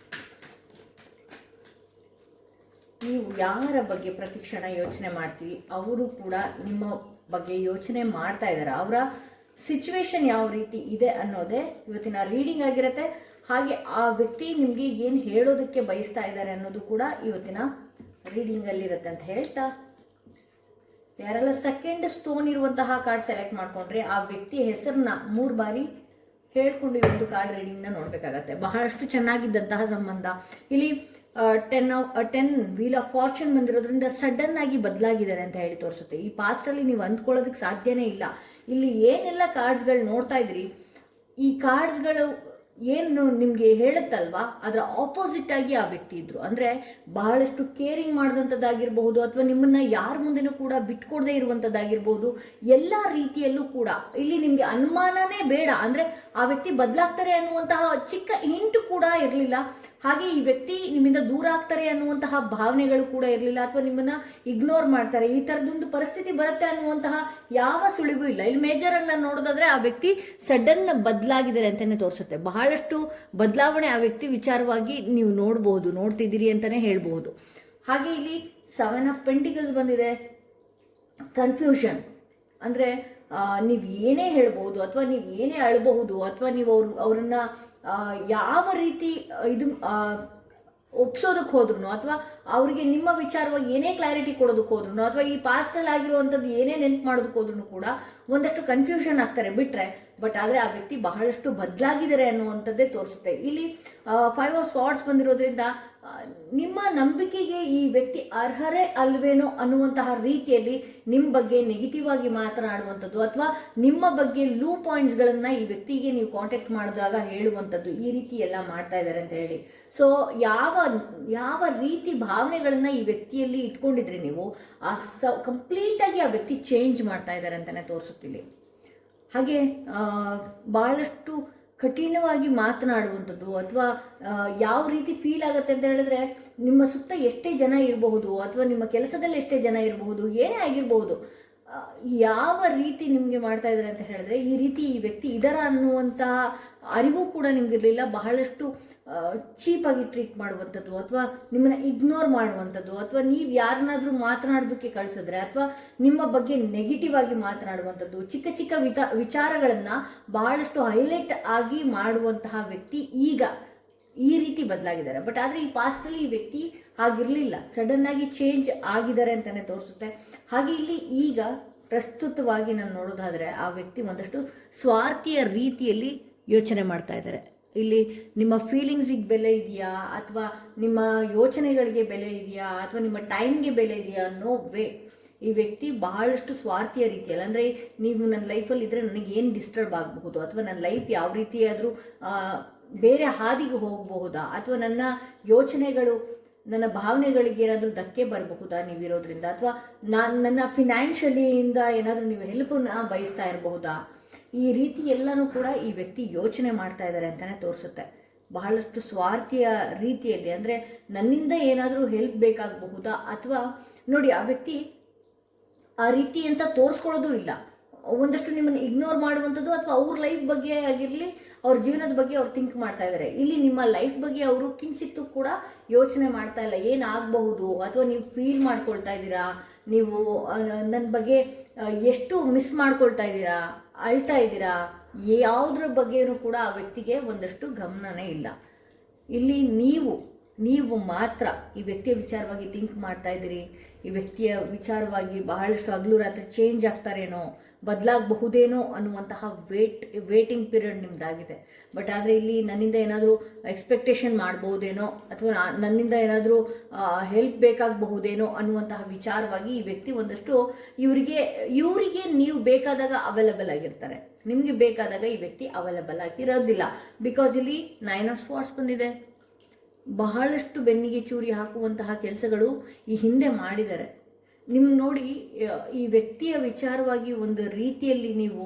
ನೀವು ಯಾರ ಬಗ್ಗೆ ಪ್ರತಿಕ್ಷಣ ಯೋಚನೆ ಮಾಡ್ತೀವಿ, ಅವರು ಕೂಡ ನಿಮ್ಮ ಬಗ್ಗೆ ಯೋಚನೆ ಮಾಡ್ತಾ ಇದ್ದಾರೆ. ಅವರ ಸಿಚುವೇಶನ್ ಯಾವ ರೀತಿ ಇದೆ ಅನ್ನೋದೇ ಇವತ್ತಿನ ರೀಡಿಂಗ್ ಆಗಿರುತ್ತೆ. ಹಾಗೆ ಆ ವ್ಯಕ್ತಿ ನಿಮಗೆ ಏನು ಹೇಳೋದಕ್ಕೆ ಬಯಸ್ತಾ ಇದ್ದಾರೆ ಅನ್ನೋದು ಕೂಡ ಇವತ್ತಿನ ರೀಡಿಂಗಲ್ಲಿರುತ್ತೆ ಅಂತ ಹೇಳ್ತಾ, ಯಾರೆಲ್ಲ ಸೆಕೆಂಡ್ ಸ್ಟೋನ್ ಇರುವಂತಹ ಕಾರ್ಡ್ ಸೆಲೆಕ್ಟ್ ಮಾಡ್ಕೊಂಡ್ರೆ ಆ ವ್ಯಕ್ತಿಯ ಹೆಸರನ್ನ 3 ಬಾರಿ ಹೇಳ್ಕೊಂಡು ಈ ಒಂದು ಕಾರ್ಡ್ ರೀಡಿಂಗ್ನ ನೋಡಬೇಕಾಗತ್ತೆ. ಬಹಳಷ್ಟು ಚೆನ್ನಾಗಿದ್ದಂತಹ ಸಂಬಂಧ. ಇಲ್ಲಿ 10 ವೀಲ್ ಆಫ್ ಫಾರ್ಚೂನ್ ಬಂದಿರೋದ್ರಿಂದ ಸಡನ್ ಆಗಿ ಬದಲಾಗಿದ್ದಾರೆ ಅಂತ ಹೇಳಿ ತೋರಿಸುತ್ತೆ. ಈ ಪಾಸ್ಟಲ್ಲಿ ನೀವು ಅಂದ್ಕೊಳ್ಳೋದಕ್ಕೆ ಸಾಧ್ಯನೇ ಇಲ್ಲ. ಇಲ್ಲಿ ಏನೆಲ್ಲ ಕಾರ್ಡ್ಸ್ಗಳು ನೋಡ್ತಾ ಇದ್ರಿ, ಈ ಕಾರ್ಡ್ಸ್ಗಳು ಏನು ನಿಮಗೆ ಹೇಳುತ್ತಲ್ವಾ, ಅದರ ಆಪೋಸಿಟ್ ಆಗಿ ಆ ವ್ಯಕ್ತಿ ಇದ್ರು. ಅಂದರೆ ಬಹಳಷ್ಟು ಕೇರಿಂಗ್ ಮಾಡಿದಂಥದ್ದಾಗಿರ್ಬಹುದು, ಅಥವಾ ನಿಮ್ಮನ್ನ ಯಾರ ಮುಂದೆನೂ ಕೂಡ ಬಿಟ್ಕೊಡದೇ ಇರುವಂಥದ್ದಾಗಿರ್ಬೋದು. ಎಲ್ಲ ರೀತಿಯಲ್ಲೂ ಕೂಡ ಇಲ್ಲಿ ನಿಮಗೆ ಅನುಮಾನನೇ ಬೇಡ. ಅಂದರೆ ಆ ವ್ಯಕ್ತಿ ಬದಲಾಗ್ತಾರೆ ಅನ್ನುವಂತಹ ಚಿಕ್ಕ ಹಿಂಟು ಕೂಡ ಇರಲಿಲ್ಲ. ಹಾಗೆ ಈ ವ್ಯಕ್ತಿ ನಿಮ್ಮಿಂದ ದೂರ ಆಗ್ತಾರೆ ಅನ್ನುವಂತಹ ಭಾವನೆಗಳು ಕೂಡ ಇರಲಿಲ್ಲ, ಅಥವಾ ನಿಮ್ಮನ್ನ ಇಗ್ನೋರ್ ಮಾಡ್ತಾರೆ, ಈ ಥರದೊಂದು ಪರಿಸ್ಥಿತಿ ಬರುತ್ತೆ ಅನ್ನುವಂತಹ ಯಾವ ಸುಳಿವು ಇಲ್ಲ. ಇಲ್ಲಿ ಮೇಜರ್ ಆಗಿ ನಾನು ನೋಡೋದಾದ್ರೆ ಆ ವ್ಯಕ್ತಿ ಸಡನ್ ಬದಲಾಗಿದ್ದಾರೆ ಅಂತಾನೆ ತೋರಿಸುತ್ತೆ. ಬಹಳಷ್ಟು ಬದಲಾವಣೆ ಆ ವ್ಯಕ್ತಿ ವಿಚಾರವಾಗಿ ನೀವು ನೋಡ್ತಿದ್ದೀರಿ ಅಂತಾನೆ ಹೇಳ್ಬಹುದು. ಹಾಗೆ ಇಲ್ಲಿ 7 ಆಫ್ ಪೆಂಟಿಕಲ್ಸ್ ಬಂದಿದೆ. ಕನ್ಫ್ಯೂಷನ್ ಅಂದರೆ ನೀವು ಏನೇ ಹೇಳ್ಬಹುದು, ಅಥವಾ ನೀವು ಏನೇ ಅಳಬಹುದು, ಅಥವಾ ನೀವು ಅವ್ರನ್ನ ಯಾವ ರೀತಿ ಇದು ಒಪ್ಸೋದಕ್ಕೆ ಹೋದ್ರು, ಅಥವಾ ಅವರಿಗೆ ನಿಮ್ಮ ವಿಚಾರವಾಗಿ ಏನೇ ಕ್ಲಾರಿಟಿ ಕೊಡೋದಕ್ಕೆ ಹೋದ್ರು, ಅಥವಾ ಈ ಪಾಸ್ಟಲ್ಲಿ ಆಗಿರುವಂಥದ್ದು ಏನೇ ನೆನ್ಪು ಮಾಡೋದಕ್ಕೆ ಹೋದ್ರು ಕೂಡ ಒಂದಷ್ಟು ಕನ್ಫ್ಯೂಷನ್ ಆಗ್ತಾರೆ ಬಿಟ್ರೆ. ಬಟ್ ಆದರೆ ಆ ವ್ಯಕ್ತಿ ಬಹಳಷ್ಟು ಬದಲಾಗಿದ್ದಾರೆ ಅನ್ನುವಂಥದ್ದೇ ತೋರಿಸುತ್ತೆ. ಇಲ್ಲಿ 5 ಆಫ್ ಸ್ವಾರ್ಡ್ಸ್ ಬಂದಿರೋದ್ರಿಂದ ನಿಮ್ಮ ನಂಬಿಕೆಗೆ ಈ ವ್ಯಕ್ತಿ ಅರ್ಹರೇ ಅಲ್ವೇನೋ ಅನ್ನುವಂತಹ ರೀತಿಯಲ್ಲಿ ನಿಮ್ಮ ಬಗ್ಗೆ ನೆಗೆಟಿವ್ ಆಗಿ ಮಾತನಾಡುವಂಥದ್ದು, ಅಥವಾ ನಿಮ್ಮ ಬಗ್ಗೆ ಲೂ ಪಾಯಿಂಟ್ಸ್ಗಳನ್ನು ಈ ವ್ಯಕ್ತಿಗೆ ನೀವು ಕಾಂಟ್ಯಾಕ್ಟ್ ಮಾಡಿದಾಗ ಹೇಳುವಂಥದ್ದು, ಈ ರೀತಿ ಎಲ್ಲ ಮಾಡ್ತಾ ಇದ್ದಾರೆ ಅಂತ ಹೇಳಿ. ಸೊ ಯಾವ ರೀತಿ ಭಾವನೆಗಳನ್ನು ಈ ವ್ಯಕ್ತಿಯಲ್ಲಿ ಇಟ್ಕೊಂಡಿದ್ರಿ ನೀವು, ಕಂಪ್ಲೀಟಾಗಿ ಆ ವ್ಯಕ್ತಿ ಚೇಂಜ್ ಮಾಡ್ತಾ ಇದ್ದಾರೆ ಅಂತಲೇ ತೋರಿಸುತ್ತಿಲ್ಲ. ಹಾಗೆ ಬಹಳಷ್ಟು ಕಠಿಣವಾಗಿ ಮಾತನಾಡುವಂಥದ್ದು ಅಥವಾ ಯಾವ ರೀತಿ ಫೀಲ್ ಆಗುತ್ತೆ ಅಂತ ಹೇಳಿದ್ರೆ, ನಿಮ್ಮ ಸುತ್ತ ಎಷ್ಟೇ ಜನ ಇರಬಹುದು ಅಥವಾ ನಿಮ್ಮ ಕೆಲಸದಲ್ಲಿ ಎಷ್ಟೇ ಜನ ಇರಬಹುದು, ಏನೇ ಆಗಿರಬಹುದು, ಯಾವ ರೀತಿ ನಿಮಗೆ ಮಾಡ್ತಾ ಇದ್ದಾರೆ ಅಂತ ಹೇಳಿದ್ರೆ, ಈ ರೀತಿ ಈ ವ್ಯಕ್ತಿ ಇದರ ಅನ್ನುವಂತಹ ಅರಿವು ಕೂಡ ನಿಮ್ಗಿರಲಿಲ್ಲ. ಬಹಳಷ್ಟು ಚೀಪಾಗಿ ಟ್ರೀಟ್ ಮಾಡುವಂಥದ್ದು ಅಥವಾ ನಿಮ್ಮನ್ನ ಇಗ್ನೋರ್ ಮಾಡುವಂಥದ್ದು, ಅಥವಾ ನೀವು ಯಾರನ್ನಾದ್ರೂ ಮಾತನಾಡೋದಕ್ಕೆ ಕಳಿಸಿದ್ರೆ ಅಥವಾ ನಿಮ್ಮ ಬಗ್ಗೆ ನೆಗೆಟಿವ್ ಆಗಿ ಮಾತನಾಡುವಂಥದ್ದು, ಚಿಕ್ಕ ಚಿಕ್ಕ ವಿಚಾರಗಳನ್ನು ಬಹಳಷ್ಟು ಹೈಲೈಟ್ ಆಗಿ ಮಾಡುವಂತಹ ವ್ಯಕ್ತಿ ಈಗ ಈ ರೀತಿ ಬದಲಾಗಿದ್ದಾರೆ. ಬಟ್ ಆದರೆ ಈ ಪಾಸ್ಟಲ್ಲಿ ಈ ವ್ಯಕ್ತಿ ಹಾಗಿರಲಿಲ್ಲ, ಸಡನ್ ಆಗಿ ಚೇಂಜ್ ಆಗಿದ್ದಾರೆ ಅಂತಾನೆ ತೋರಿಸುತ್ತೆ. ಹಾಗೆ ಇಲ್ಲಿ ಈಗ ಪ್ರಸ್ತುತವಾಗಿ ನಾನು ನೋಡೋದಾದರೆ ಆ ವ್ಯಕ್ತಿ ಒಂದಷ್ಟು ಸ್ವಾರ್ಥಿಯ ರೀತಿಯಲ್ಲಿ ಯೋಚನೆ ಮಾಡ್ತಾ ಇದ್ದಾರೆ. ಇಲ್ಲಿ ನಿಮ್ಮ ಫೀಲಿಂಗ್ಸಿಗೆ ಬೆಲೆ ಇದೆಯಾ, ಅಥವಾ ನಿಮ್ಮ ಯೋಚನೆಗಳಿಗೆ ಬೆಲೆ ಇದೆಯಾ, ಅಥವಾ ನಿಮ್ಮ ಟೈಮ್ಗೆ ಬೆಲೆ ಇದೆಯಾ ಅನ್ನೋ ಈ ವ್ಯಕ್ತಿ ಬಹಳಷ್ಟು ಸ್ವಾರ್ಥಿಯ ರೀತಿಯಲ್ಲಿ, ಅಂದರೆ ನೀವು ನನ್ನ ಲೈಫಲ್ಲಿ ಇದ್ದರೆ ನನಗೆ ಏನು ಡಿಸ್ಟರ್ಬ್ ಆಗಬಹುದು, ಅಥವಾ ನನ್ನ ಲೈಫ್ ಯಾವ ರೀತಿಯಾದರೂ ಬೇರೆ ಹಾದಿಗೆ ಹೋಗಬಹುದಾ, ಅಥವಾ ನನ್ನ ಯೋಚನೆಗಳು ನನ್ನ ಭಾವನೆಗಳಿಗೆ ಏನಾದರೂ ಧಕ್ಕೆ ಬರಬಹುದಾ ನೀವಿರೋದ್ರಿಂದ, ಅಥವಾ ನನ್ನ ಫಿನಾನ್ಷಿಯಲಿಯಿಂದ ಏನಾದರೂ ನೀವು ಹೆಲ್ಪನ್ನ ಬಯಸ್ತಾ ಇರಬಹುದಾ, ಈ ರೀತಿ ಎಲ್ಲನೂ ಕೂಡ ಈ ವ್ಯಕ್ತಿ ಯೋಚನೆ ಮಾಡ್ತಾ ಇದ್ದಾರೆ ಅಂತಲೇ ತೋರಿಸುತ್ತೆ. ಬಹಳಷ್ಟು ಸ್ವಾರ್ಥಿಯ ರೀತಿಯಲ್ಲಿ, ಅಂದರೆ ನನ್ನಿಂದ ಏನಾದರೂ ಹೆಲ್ಪ್ ಬೇಕಾಗಬಹುದಾ, ಅಥವಾ ನೋಡಿ ಆ ವ್ಯಕ್ತಿ ಆ ರೀತಿ ಅಂತ ತೋರಿಸ್ಕೊಳ್ಳೋದು ಇಲ್ಲ. ಒಂದಷ್ಟು ನಿಮ್ಮನ್ನು ಇಗ್ನೋರ್ ಮಾಡುವಂಥದ್ದು, ಅಥವಾ ಅವ್ರ ಲೈಫ್ ಬಗ್ಗೆ ಆಗಿರಲಿ, ಅವ್ರ ಜೀವನದ ಬಗ್ಗೆ ಅವ್ರು ಥಿಂಕ್ ಮಾಡ್ತಾ ಇದ್ದಾರೆ. ಇಲ್ಲಿ ನಿಮ್ಮ ಲೈಫ್ ಬಗ್ಗೆ ಅವರು ಕಿಂಚಿತ್ತೂ ಕೂಡ ಯೋಚನೆ ಮಾಡ್ತಾ ಇಲ್ಲ. ಏನಾಗಬಹುದು, ಅಥವಾ ನೀವು ಫೀಲ್ ಮಾಡ್ಕೊಳ್ತಾ ಇದ್ದೀರಾ, ನೀವು ನನ್ನ ಬಗ್ಗೆ ಎಷ್ಟು ಮಿಸ್ ಮಾಡ್ಕೊಳ್ತಾ ಇದ್ದೀರಾ, ಅಳ್ತಾ ಇದ್ದೀರಾ, ಯಾವುದ್ರ ಬಗ್ಗೆಯೂ ಕೂಡ ಆ ವ್ಯಕ್ತಿಗೆ ಒಂದಷ್ಟು ಗಮನನೇ ಇಲ್ಲ. ಇಲ್ಲಿ ನೀವು ಮಾತ್ರ ಈ ವ್ಯಕ್ತಿಯ ವಿಚಾರವಾಗಿ ಥಿಂಕ್ ಮಾಡ್ತಾ ಇದ್ದೀರಿ. ಈ ವ್ಯಕ್ತಿಯ ವಿಚಾರವಾಗಿ ಬಹಳಷ್ಟು ಹಗಲು ರಾತ್ರಿ ಚೇಂಜ್ ಆಗ್ತಾರೇನೋ, ಬದಲಾಗಬಹುದೇನೋ ಅನ್ನುವಂತಹ ವೇಟಿಂಗ್ ಪೀರಿಯಡ್ ನಿಮ್ದಾಗಿದೆ. ಬಟ್ ಆದರೆ ಇಲ್ಲಿ ನನ್ನಿಂದ ಏನಾದರೂ ಎಕ್ಸ್ಪೆಕ್ಟೇಷನ್ ಮಾಡ್ಬೋದೇನೋ, ಅಥವಾ ನನ್ನಿಂದ ಏನಾದರೂ ಹೆಲ್ಪ್ ಬೇಕಾಗಬಹುದೇನೋ ಅನ್ನುವಂತಹ ವಿಚಾರವಾಗಿ ಈ ವ್ಯಕ್ತಿ ಒಂದಷ್ಟು ಇವರಿಗೆ ನೀವು ಬೇಕಾದಾಗ ಅವೈಲಬಲ್ ಆಗಿರ್ತಾರೆ, ನಿಮಗೆ ಬೇಕಾದಾಗ ಈ ವ್ಯಕ್ತಿ ಅವೈಲಬಲ್ ಆಗಿರೋದಿಲ್ಲ. ಬಿಕಾಸ್ ಇಲ್ಲಿ 9 ಆಫ್ ಸ್ವಾರ್ಡ್ಸ್ ಬಂದಿದೆ. ಬಹಳಷ್ಟು ಬೆನ್ನಿಗೆ ಚೂರಿ ಹಾಕುವಂತಹ ಕೆಲಸಗಳು ಈ ಹಿಂದೆ ಮಾಡಿದ್ದಾರೆ. ನಿಮ್ಗೆ ನೋಡಿ, ಈ ವ್ಯಕ್ತಿಯ ವಿಚಾರವಾಗಿ ಒಂದು ರೀತಿಯಲ್ಲಿ ನೀವು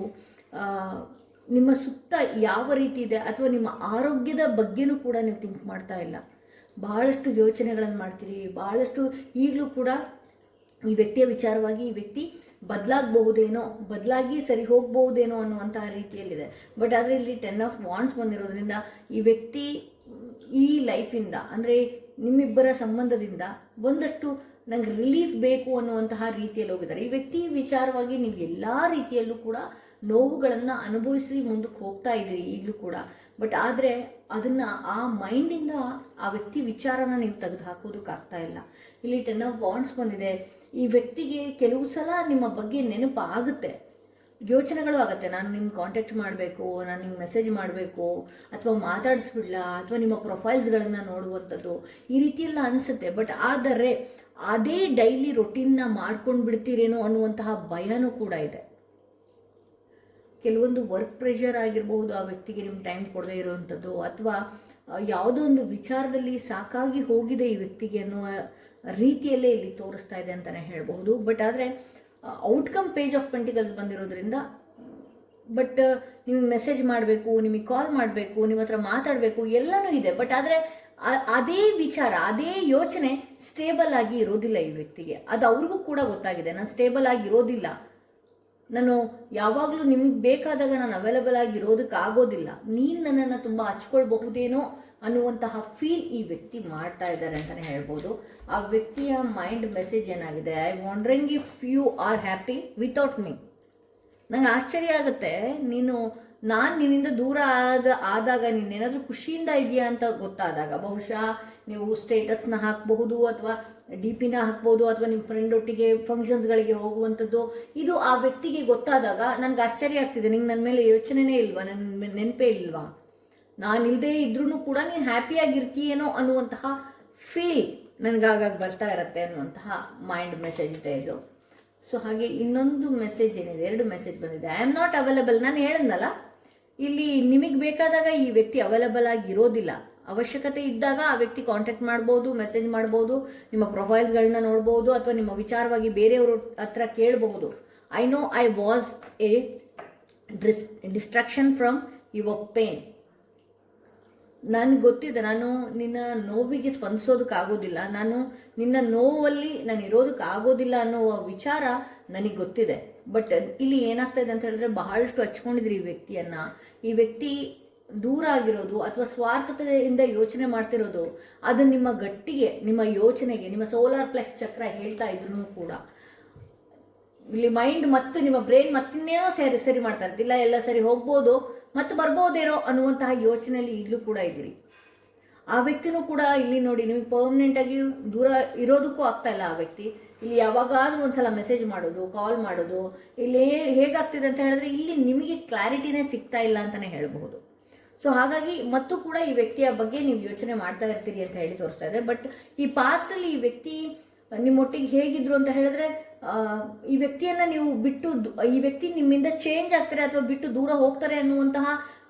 ನಿಮ್ಮ ಸುತ್ತ ಯಾವ ರೀತಿ ಇದೆ, ಅಥವಾ ನಿಮ್ಮ ಆರೋಗ್ಯದ ಬಗ್ಗೆನೂ ಕೂಡ ನೀವು ಥಿಂಕ್ ಮಾಡ್ತಾ ಇಲ್ಲ. ಬಹಳಷ್ಟು ಯೋಚನೆಗಳನ್ನು ಮಾಡ್ತೀರಿ. ಬಹಳಷ್ಟು ಈಗಲೂ ಕೂಡ ಈ ವ್ಯಕ್ತಿಯ ವಿಚಾರವಾಗಿ ಈ ವ್ಯಕ್ತಿ ಬದಲಾಗಬಹುದೇನೋ, ಬದಲಾಗಿ ಸರಿ ಹೋಗಬಹುದೇನೋ ಅನ್ನುವಂತಹ ರೀತಿಯಲ್ಲಿದೆ. ಬಟ್ ಆದರೆ ಇಲ್ಲಿ 10 ಆಫ್ ವಾಂಡ್ಸ್ ಬಂದಿರೋದ್ರಿಂದ ಈ ವ್ಯಕ್ತಿ ಈ ಲೈಫಿಂದ, ಅಂದರೆ ನಿಮ್ಮಿಬ್ಬರ ಸಂಬಂಧದಿಂದ ಒಂದಷ್ಟು ನಂಗೆ ರಿಲೀಫ್ ಬೇಕು ಅನ್ನುವಂತಹ ರೀತಿಯಲ್ಲಿ ಹೋಗಿದ್ದಾರೆ. ಈ ವ್ಯಕ್ತಿ ವಿಚಾರವಾಗಿ ನೀವು ಎಲ್ಲ ರೀತಿಯಲ್ಲೂ ಕೂಡ ನೋವುಗಳನ್ನು ಅನುಭವಿಸಿ ಮುಂದಕ್ಕೆ ಹೋಗ್ತಾ ಇದ್ದೀರಿ ಈಗಲೂ ಕೂಡ. ಬಟ್ ಆದರೆ ಅದನ್ನು ಆ ಮೈಂಡಿಂದ ಆ ವ್ಯಕ್ತಿ ವಿಚಾರನ ನೀವು ತೆಗೆದು ಹಾಕೋದಕ್ಕಾಗ್ತಾ ಇಲ್ಲ. ಇಲ್ಲಿ 10 ಆಫ್ ವಾಂಡ್ಸ್ ಬಂದಿದೆ. ಈ ವ್ಯಕ್ತಿಗೆ ಕೆಲವು ಸಲ ನಿಮ್ಮ ಬಗ್ಗೆ ನೆನಪು ಆಗುತ್ತೆ, ಯೋಚನೆಗಳು ಆಗುತ್ತೆ. ನಾನು ನಿಮ್ಗೆ ಕಾಂಟ್ಯಾಕ್ಟ್ ಮಾಡಬೇಕು, ನಾನು ನಿಮ್ಗೆ ಮೆಸೇಜ್ ಮಾಡಬೇಕು, ಅಥವಾ ಮಾತಾಡಿಸ್ಬಿಡ್ಲಾ, ಅಥವಾ ನಿಮ್ಮ ಪ್ರೊಫೈಲ್ಸ್ಗಳನ್ನು ನೋಡುವಂಥದ್ದು, ಈ ರೀತಿಯೆಲ್ಲ ಅನಿಸುತ್ತೆ. ಬಟ್ ಆದರೆ ಅದೇ ಡೈಲಿ ರೊಟೀನ್ನ ಮಾಡ್ಕೊಂಡು ಬಿಡ್ತೀರೇನೋ ಅನ್ನುವಂತಹ ಭಯನೂ ಕೂಡ ಇದೆ. ಕೆಲವೊಂದು ವರ್ಕ್ ಪ್ರೆಷರ್ ಆಗಿರಬಹುದು, ಆ ವ್ಯಕ್ತಿಗೆ ನಿಮ್ಮ ಟೈಮ್ ಕೊಡದೇ ಇರುವಂಥದ್ದು, ಅಥವಾ ಯಾವುದೋ ಒಂದು ವಿಚಾರದಲ್ಲಿ ಸಾಕಾಗಿ ಹೋಗಿದೆ ಈ ವ್ಯಕ್ತಿಗೆ ಅನ್ನುವ ರೀತಿಯಲ್ಲೇ ಇಲ್ಲಿ ತೋರಿಸ್ತಾ ಇದೆ ಅಂತಲೇ ಹೇಳಬಹುದು. ಬಟ್ ಆದರೆ ಔಟ್ಕಮ್ ಪೇಜ್ ಆಫ್ ಪೆಂಟಿಕಲ್ಸ್ ಬಂದಿರೋದ್ರಿಂದ, ಬಟ್ ನಿಮಗೆ ಮೆಸೇಜ್ ಮಾಡಬೇಕು, ನಿಮಗೆ ಕಾಲ್ ಮಾಡಬೇಕು, ನಿಮ್ಮ ಹತ್ರ ಮಾತಾಡಬೇಕು, ಎಲ್ಲನೂ ಇದೆ. ಬಟ್ ಆದರೆ ಅದೇ ವಿಚಾರ, ಅದೇ ಯೋಚನೆ ಸ್ಟೇಬಲ್ ಆಗಿ ಇರೋದಿಲ್ಲ ಈ ವ್ಯಕ್ತಿಗೆ. ಅದು ಅವ್ರಿಗೂ ಕೂಡ ಗೊತ್ತಾಗಿದೆ. ನಾನು ಸ್ಟೇಬಲ್ ಆಗಿ ಇರೋದಿಲ್ಲ, ನಾನು ಯಾವಾಗಲೂ ನಿಮಗೆ ಬೇಕಾದಾಗ ನಾನು ಅವೈಲಬಲ್ ಆಗಿ ಇರೋದಕ್ಕಾಗೋದಿಲ್ಲ, ನೀನು ನನ್ನನ್ನು ತುಂಬ ಹಚ್ಕೊಳ್ಬಹುದೇನೋ ಅನ್ನುವಂತಹ ಫೀಲ್ ಈ ವ್ಯಕ್ತಿ ಮಾಡ್ತಾ ಇದ್ದಾರೆ ಅಂತಲೇ ಹೇಳ್ಬೋದು. ಆ ವ್ಯಕ್ತಿಯ ಮೈಂಡ್ ಮೆಸೇಜ್ ಏನಾಗಿದೆ, I wondering if you are happy without me. ನಂಗೆ ಆಶ್ಚರ್ಯ ಆಗುತ್ತೆ, ನಾನು ನಿನ್ನಿಂದ ದೂರ ಆದಾಗ ನೀನೇನಾದರೂ ಖುಷಿಯಿಂದ ಇದೆಯಾ ಅಂತ ಗೊತ್ತಾದಾಗ, ಬಹುಶಃ ನೀವು ಸ್ಟೇಟಸ್ನ ಹಾಕಬಹುದು, ಅಥವಾ DP-ನ ಹಾಕ್ಬೋದು, ಅಥವಾ ನಿಮ್ಮ ಫ್ರೆಂಡ್ ಒಟ್ಟಿಗೆ ಫಂಕ್ಷನ್ಸ್ಗಳಿಗೆ ಹೋಗುವಂಥದ್ದು. ಇದು ಆ ವ್ಯಕ್ತಿಗೆ ಗೊತ್ತಾದಾಗ ನನಗೆ ಆಶ್ಚರ್ಯ ಆಗ್ತಿದೆ. ನಿಂಗೆ ನನ್ನ ಮೇಲೆ ಯೋಚನೆನೇ ಇಲ್ವಾ, ನನ್ನ ನೆನಪೇ ಇಲ್ವಾ, ನಾನಿಲ್ಲದೆ ಇದ್ರೂ ಕೂಡ ನೀನು ಹ್ಯಾಪಿಯಾಗಿರ್ತೀಯೇನೋ ಅನ್ನುವಂತಹ ಫೀಲ್ ನನಗಾಗ ಬರ್ತಾ ಇರುತ್ತೆ ಅನ್ನುವಂತಹ ಮೈಂಡ್ ಮೆಸೇಜ್ ಇದೆ ಇದು. ಸೊ ಹಾಗೆ ಇನ್ನೊಂದು ಮೆಸೇಜ್ ಏನಿದೆ, 2 ಮೆಸೇಜ್ ಬಂದಿದೆ. I am not available. ನಾನು ಹೇಳಿದ್ನಲ್ಲ, ಇಲ್ಲಿ ನಿಮಗೆ ಬೇಕಾದಾಗ ಈ ವ್ಯಕ್ತಿ ಅವೈಲಬಲ್ ಆಗಿರೋದಿಲ್ಲ. ಅವಶ್ಯಕತೆ ಇದ್ದಾಗ ಆ ವ್ಯಕ್ತಿ ಕಾಂಟ್ಯಾಕ್ಟ್ ಮಾಡ್ಬೋದು, ಮೆಸೇಜ್ ಮಾಡ್ಬೋದು, ನಿಮ್ಮ ಪ್ರೊಫೈಲ್ಸ್ಗಳನ್ನ ನೋಡ್ಬೋದು, ಅಥವಾ ನಿಮ್ಮ ವಿಚಾರವಾಗಿ ಬೇರೆಯವರು ಹತ್ರ ಕೇಳಬಹುದು. I know I was A distraction from your pain. ನನಗೆ ಗೊತ್ತಿದೆ, ನಾನು ನಿನ್ನ ನೋವಿಗೆ ಸ್ಪಂದಿಸೋದಕ್ಕಾಗೋದಿಲ್ಲ, ನಾನು ನಿನ್ನ ನೋವಲ್ಲಿ ನಾನು ಇರೋದಕ್ಕಾಗೋದಿಲ್ಲ ಅನ್ನೋ ವಿಚಾರ ನನಗೆ ಗೊತ್ತಿದೆ. ಬಟ್ ಇಲ್ಲಿ ಏನಾಗ್ತಾ ಇದೆ ಅಂತ ಹೇಳಿದ್ರೆ, ಬಹಳಷ್ಟು ಹಚ್ಕೊಂಡಿದ್ರಿ ಈ ವ್ಯಕ್ತಿಯನ್ನ. ಈ ವ್ಯಕ್ತಿ ದೂರ ಆಗಿರೋದು ಅಥವಾ ಸ್ವಾರ್ಥತೆಯಿಂದ ಯೋಚನೆ ಮಾಡ್ತಿರೋದು, ಅದು ನಿಮ್ಮ ಗಟ್ಟಿಗೆ, ನಿಮ್ಮ ಯೋಚನೆಗೆ, ನಿಮ್ಮ ಸೋಲಾರ್ ಪ್ಲೆಕ್ಸ್ ಚಕ್ರ ಹೇಳ್ತಾ ಇದ್ರು ಕೂಡ ಇಲ್ಲಿ ಮೈಂಡ್ ಮತ್ತು ನಿಮ್ಮ ಬ್ರೈನ್ ಮತ್ತಿನ್ನೇನೋ ಸರಿ ಮಾಡ್ತಾ ಇರ್ತಿಲ್ಲ, ಎಲ್ಲ ಸರಿ ಹೋಗ್ಬೋದು ಮತ್ತು ಬರ್ಬೋದೇನೋ ಅನ್ನುವಂತಹ ಯೋಚನೆಯಲ್ಲಿ ಈಗಲೂ ಕೂಡ ಇದ್ದೀರಿ. ಆ ವ್ಯಕ್ತಿನೂ ಕೂಡ ಇಲ್ಲಿ ನೋಡಿ, ನಿಮಗೆ ಪರ್ಮನೆಂಟ್ ಆಗಿ ದೂರ ಇರೋದಕ್ಕೂ ಆಗ್ತಾ ಇಲ್ಲ. ಆ ವ್ಯಕ್ತಿ ಇಲ್ಲಿ ಯಾವಾಗಾದ್ರೂ ಒಂದ್ಸಲ ಮೆಸೇಜ್ ಮಾಡೋದು, ಕಾಲ್ ಮಾಡೋದು, ಇಲ್ಲಿ ಹೇಗಾಗ್ತಿದೆ ಅಂತ ಹೇಳಿದ್ರೆ ಇಲ್ಲಿ ನಿಮಗೆ ಕ್ಲಾರಿಟಿನೇ ಸಿಗ್ತಾ ಇಲ್ಲ ಅಂತಾನೆ ಹೇಳಬಹುದು. ಸೊ ಹಾಗಾಗಿ ಮತ್ತು ಕೂಡ ಈ ವ್ಯಕ್ತಿಯ ಬಗ್ಗೆ ನೀವು ಯೋಚನೆ ಮಾಡ್ತಾ ಇರ್ತೀರಿ ಅಂತ ಹೇಳಿ ತೋರಿಸ್ತಾ ಇದೆ. ಬಟ್ ಈ ಪಾಸ್ಟಲ್ಲಿ ಈ ವ್ಯಕ್ತಿ ನಿಮ್ಮೊಟ್ಟಿಗೆ ಹೇಗಿದ್ರು ಅಂತ ಹೇಳಿದ್ರೆ, ಈ ವ್ಯಕ್ತಿಯನ್ನ ನೀವು ಬಿಟ್ಟು, ಈ ವ್ಯಕ್ತಿ ನಿಮ್ಮಿಂದ ಚೇಂಜ್ ಆಗ್ತಾರೆ ಅಥವಾ ಬಿಟ್ಟು ದೂರ ಹೋಗ್ತಾರೆ ಅನ್ನುವಂತಹ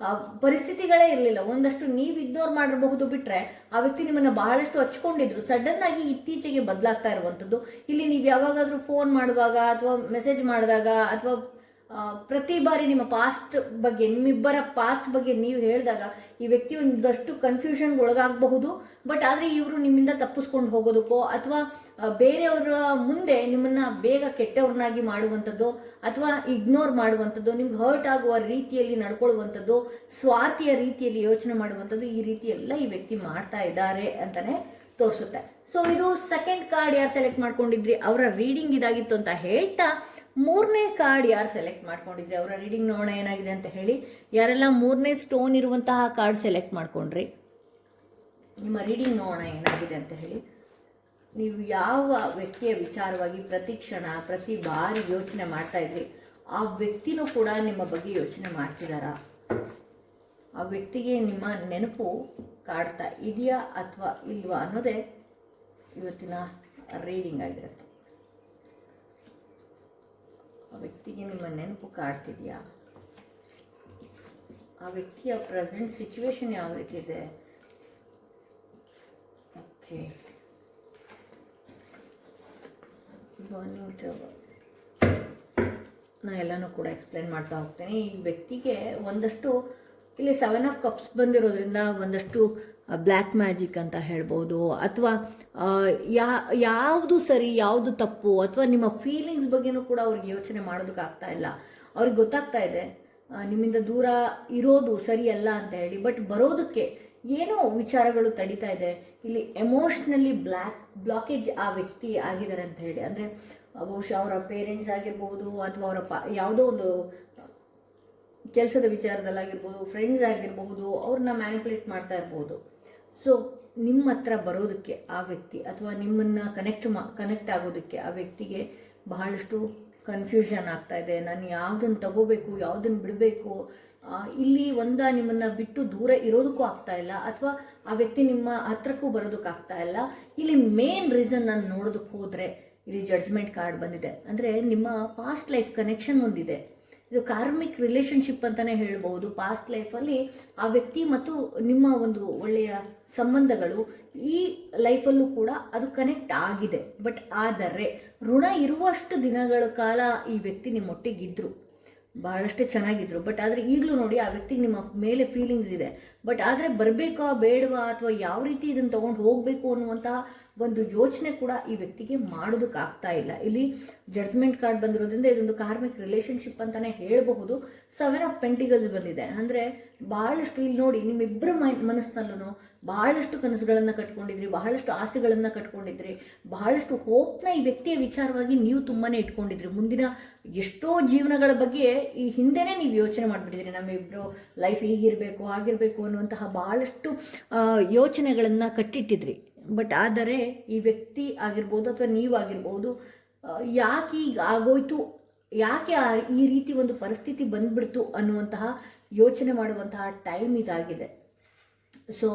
ಪರಿಸ್ಥಿತಿಗಳೇ ಇರಲಿಲ್ಲ. ಒಂದಷ್ಟು ನೀವು ಇಗ್ನೋರ್ ಮಾಡಿರಬಹುದು, ಬಿಟ್ರೆ ಆ ವ್ಯಕ್ತಿ ನಿಮ್ಮನ್ನ ಬಹಳಷ್ಟು ಹಚ್ಕೊಂಡಿದ್ರು. ಸಡನ್ ಆಗಿ ಇತ್ತೀಚೆಗೆ ಬದಲಾಗ್ತಾ ಇರುವಂಥದ್ದು. ಇಲ್ಲಿ ನೀವು ಯಾವಾಗಾದ್ರೂ ಫೋನ್ ಮಾಡುವಾಗ ಅಥವಾ ಮೆಸೇಜ್ ಮಾಡಿದಾಗ ಅಥವಾ ಪ್ರತಿ ಬಾರಿ ನಿಮ್ಮ ಪಾಸ್ಟ್ ಬಗ್ಗೆ, ನಿಮ್ಮಿಬ್ಬರ ಪಾಸ್ಟ್ ಬಗ್ಗೆ ನೀವು ಹೇಳಿದಾಗ ಈ ವ್ಯಕ್ತಿ ಒಂದಷ್ಟು ಕನ್ಫ್ಯೂಷನ್ಗೆ ಒಳಗಾಗಬಹುದು. ಬಟ್ ಆದರೆ ಇವರು ನಿಮ್ಮಿಂದ ತಪ್ಪಿಸ್ಕೊಂಡು ಹೋಗೋದಕ್ಕೋ ಅಥವಾ ಬೇರೆಯವರ ಮುಂದೆ ನಿಮ್ಮನ್ನ ಬೇಗ ಕೆಟ್ಟವ್ರನ್ನಾಗಿ ಮಾಡುವಂಥದ್ದು ಅಥವಾ ಇಗ್ನೋರ್ ಮಾಡುವಂಥದ್ದು, ನಿಮ್ಗೆ ಹರ್ಟ್ ಆಗುವ ರೀತಿಯಲ್ಲಿ ನಡ್ಕೊಳ್ಳುವಂಥದ್ದು, ಸ್ವಾರ್ಥಿಯ ರೀತಿಯಲ್ಲಿ ಯೋಚನೆ ಮಾಡುವಂಥದ್ದು, ಈ ರೀತಿ ಎಲ್ಲ ಈ ವ್ಯಕ್ತಿ ಮಾಡ್ತಾ ಇದ್ದಾರೆ ಅಂತಾನೆ ತೋರಿಸುತ್ತೆ. ಸೊ ಇದು ಸೆಕೆಂಡ್ ಕಾರ್ಡ್ ಯಾರು ಸೆಲೆಕ್ಟ್ ಮಾಡ್ಕೊಂಡಿದ್ರಿ ಅವರ ರೀಡಿಂಗ್ ಇದಾಗಿತ್ತು ಅಂತ ಹೇಳ್ತಾ, ಮೂರನೇ ಕಾರ್ಡ್ ಯಾರು ಸೆಲೆಕ್ಟ್ ಮಾಡ್ಕೊಂಡಿದ್ರಿ ಅವರ ರೀಡಿಂಗ್ ನೋಡೋಣ ಏನಾಗಿದೆ ಅಂತ ಹೇಳಿ. ಯಾರೆಲ್ಲ ಮೂರನೇ ಸ್ಟೋನ್ ಇರುವಂತಹ ಕಾರ್ಡ್ ಸೆಲೆಕ್ಟ್ ಮಾಡ್ಕೊಂಡ್ರಿ, ನಿಮ್ಮ ರೀಡಿಂಗ್ ನೋಡೋಣ ಏನಾಗಿದೆ ಅಂತ ಹೇಳಿ. ನೀವು ಯಾವ ವ್ಯಕ್ತಿಯ ವಿಚಾರವಾಗಿ ಪ್ರತಿ ಕ್ಷಣ ಪ್ರತಿ ಬಾರಿ ಯೋಚನೆ ಮಾಡ್ತಾ ಇದ್ರಿ, ಆ ವ್ಯಕ್ತಿನೂ ಕೂಡ ನಿಮ್ಮ ಬಗ್ಗೆ ಯೋಚನೆ ಮಾಡ್ತಿದ್ದಾರಾ? ಆ ವ್ಯಕ್ತಿಗೆ ನಿಮ್ಮ ನೆನಪು ಕಾಡ್ತಾ ಇದೆಯಾ ಅಥವಾ ಇಲ್ವಾ ಅನ್ನೋದೇ ಇವತ್ತಿನ ರೀಡಿಂಗ್ ಆಗಿರುತ್ತೆ. ಆ ವ್ಯಕ್ತಿಗೆ ನಿಮ್ಮ ನೆನಪು ಕಾಡ್ತಿದೆಯಾ? ಆ ವ್ಯಕ್ತಿಯ ಪ್ರೆಸೆಂಟ್ ಸಿಚುವೇಶನ್ ಯಾವ ರೀತಿ ಇದೆ? ಓಕೆ, ನಾ ಎಲ್ಲನೂ ಕೂಡ ಎಕ್ಸ್ಪ್ಲೇನ್ ಮಾಡ್ತಾ ಹೋಗ್ತೇನೆ. ಈ ವ್ಯಕ್ತಿಗೆ ಒಂದಷ್ಟು ಇಲ್ಲಿ 7 ಆಫ್ ಕಪ್ಸ್ ಬಂದಿರೋದ್ರಿಂದ ಒಂದಷ್ಟು ಬ್ಲ್ಯಾಕ್ ಮ್ಯಾಜಿಕ್ ಅಂತ ಹೇಳ್ಬೋದು, ಅಥವಾ ಯಾವುದು ಸರಿ ಯಾವುದು ತಪ್ಪು, ಅಥವಾ ನಿಮ್ಮ ಫೀಲಿಂಗ್ಸ್ ಬಗ್ಗೆನೂ ಕೂಡ ಅವ್ರಿಗೆ ಯೋಚನೆ ಮಾಡೋದಕ್ಕಾಗ್ತಾ ಇಲ್ಲ. ಅವ್ರಿಗೆ ಗೊತ್ತಾಗ್ತಾ ಇದೆ ನಿಮ್ಮಿಂದ ದೂರ ಇರೋದು ಸರಿಯಲ್ಲ ಅಂತ ಹೇಳಿ, ಬಟ್ ಬರೋದಕ್ಕೆ ಏನೋ ವಿಚಾರಗಳು ತಡೀತಾ ಇದೆ. ಇಲ್ಲಿ ಎಮೋಷ್ನಲಿ ಬ್ಲಾಕೇಜ್ ಆ ವ್ಯಕ್ತಿ ಆಗಿದ್ದಾರೆ ಅಂತ ಹೇಳಿ. ಅಂದರೆ ಬಹುಶಃ ಅವರ ಪೇರೆಂಟ್ಸ್ ಆಗಿರ್ಬೋದು ಅಥವಾ ಅವರ ಯಾವುದೋ ಒಂದು ಕೆಲಸದ ವಿಚಾರದಲ್ಲಾಗಿರ್ಬೋದು, ಫ್ರೆಂಡ್ಸ್ ಆಗಿರ್ಬಹುದು, ಅವ್ರನ್ನ ಮ್ಯಾನಿಪುಲೇಟ್ ಮಾಡ್ತಾ ಇರ್ಬೋದು. ಸೊ ನಿಮ್ಮ ಹತ್ರ ಬರೋದಕ್ಕೆ ಆ ವ್ಯಕ್ತಿ ಅಥವಾ ನಿಮ್ಮನ್ನು ಕನೆಕ್ಟ್ ಆಗೋದಕ್ಕೆ ಆ ವ್ಯಕ್ತಿಗೆ ಬಹಳಷ್ಟು ಕನ್ಫ್ಯೂಷನ್ ಆಗ್ತಾ ಇದೆ. ನಾನು ಯಾವುದನ್ನು ತಗೋಬೇಕು, ಯಾವುದನ್ನು ಬಿಡಬೇಕು, ಇಲ್ಲಿ ನಿಮ್ಮನ್ನು ಬಿಟ್ಟು ದೂರ ಇರೋದಕ್ಕೂ ಆಗ್ತಾ ಇಲ್ಲ, ಅಥವಾ ಆ ವ್ಯಕ್ತಿ ನಿಮ್ಮ ಹತ್ರಕ್ಕೂ ಬರೋದಕ್ಕಾಗ್ತಾ ಇಲ್ಲ. ಇಲ್ಲಿ ಮೇನ್ ರೀಸನ್ ನಾನು ನೋಡೋದಕ್ಕೆ ಹೋದರೆ ಇಲ್ಲಿ ಜಡ್ಜ್ಮೆಂಟ್ ಕಾರ್ಡ್ ಬಂದಿದೆ. ಅಂದರೆ ನಿಮ್ಮ ಪಾಸ್ಟ್ ಲೈಫ್ ಕನೆಕ್ಷನ್ ಒಂದಿದೆ. ಇದು ಕಾರ್ಮಿಕ್ ರಿಲೇಷನ್ಶಿಪ್ ಅಂತಲೇ ಹೇಳ್ಬೋದು. ಪಾಸ್ಟ್ ಲೈಫಲ್ಲಿ ಆ ವ್ಯಕ್ತಿ ಮತ್ತು ನಿಮ್ಮ ಒಂದು ಒಳ್ಳೆಯ ಸಂಬಂಧಗಳು ಈ ಲೈಫಲ್ಲೂ ಕೂಡ ಅದು ಕನೆಕ್ಟ್ ಆಗಿದೆ. ಬಟ್ ಆದರೆ ಋಣ ಇರುವಷ್ಟು ದಿನಗಳ ಕಾಲ ಈ ವ್ಯಕ್ತಿ ನಿಮ್ಮೊಟ್ಟಿಗಿದ್ರು, ಬಹಳಷ್ಟು ಚೆನ್ನಾಗಿದ್ರು. ಬಟ್ ಆದರೆ ಈಗಲೂ ನೋಡಿ ಆ ವ್ಯಕ್ತಿಗೆ ನಿಮ್ಮ ಮೇಲೆ ಫೀಲಿಂಗ್ಸ್ ಇದೆ. ಬಟ್ ಆದರೆ ಬರಬೇಕಾ ಬೇಡವಾ ಅಥವಾ ಯಾವ ರೀತಿ ಇದನ್ನು ತೊಗೊಂಡು ಹೋಗಬೇಕು ಅನ್ನುವಂತಹ ಒಂದು ಯೋಚನೆ ಕೂಡ ಈ ವ್ಯಕ್ತಿಗೆ ಮಾಡೋದಕ್ಕಾಗ್ತಾ ಇಲ್ಲ. ಇಲ್ಲಿ ಜಡ್ಜ್ಮೆಂಟ್ ಕಾರ್ಡ್ ಬಂದಿರೋದ್ರಿಂದ ಇದೊಂದು ಕಾರ್ಮಿಕ್ ರಿಲೇಷನ್ಶಿಪ್ ಅಂತಲೇ ಹೇಳಬಹುದು. 7 ಆಫ್ ಪೆಂಟಿಕಲ್ಸ್ ಬಂದಿದೆ. ಅಂದರೆ ಬಹಳಷ್ಟು ಇಲ್ಲಿ ನೋಡಿ, ನಿಮ್ಮಿಬ್ಬರ ಮನಸ್ಸಿನಲ್ಲೂ ಬಹಳಷ್ಟು ಕನಸುಗಳನ್ನು ಕಟ್ಕೊಂಡಿದ್ರಿ, ಬಹಳಷ್ಟು ಆಸೆಗಳನ್ನು ಕಟ್ಕೊಂಡಿದ್ರಿ, ಬಹಳಷ್ಟು ಹೋಪ್ನ ಈ ವ್ಯಕ್ತಿಯ ವಿಚಾರವಾಗಿ ನೀವು ತುಂಬಾ ಇಟ್ಕೊಂಡಿದ್ರಿ. ಮುಂದಿನ ಎಷ್ಟೋ ಜೀವನಗಳ ಬಗ್ಗೆ ಈ ಹಿಂದೆನೇ ನೀವು ಯೋಚನೆ ಮಾಡಿಬಿಟ್ಟಿದ್ರಿ, ನಮ್ಮಿಬ್ಬರು ಲೈಫ್ ಹೀಗಿರಬೇಕು ಹಾಗಿರಬೇಕು ಅನ್ನುವಂತಹ ಬಹಳಷ್ಟು ಯೋಚನೆಗಳನ್ನು ಕಟ್ಟಿಟ್ಟಿದ್ರಿ. ಬಟ್ ಆದರೆ ಈ ವ್ಯಕ್ತಿ ಆಗಿರ್ಬೋದು ಅಥವಾ ನೀವಾಗಿರ್ಬೋದು, ಯಾಕೆ ಈಗ ಆಗೋಯ್ತು, ಯಾಕೆ ಈ ರೀತಿ ಒಂದು ಪರಿಸ್ಥಿತಿ ಬಂದ್ಬಿಡ್ತು ಅನ್ನುವಂತಹ ಯೋಚನೆ ಮಾಡುವಂತಹ ಟೈಮ್ ಇದಾಗಿದೆ. ಸೊ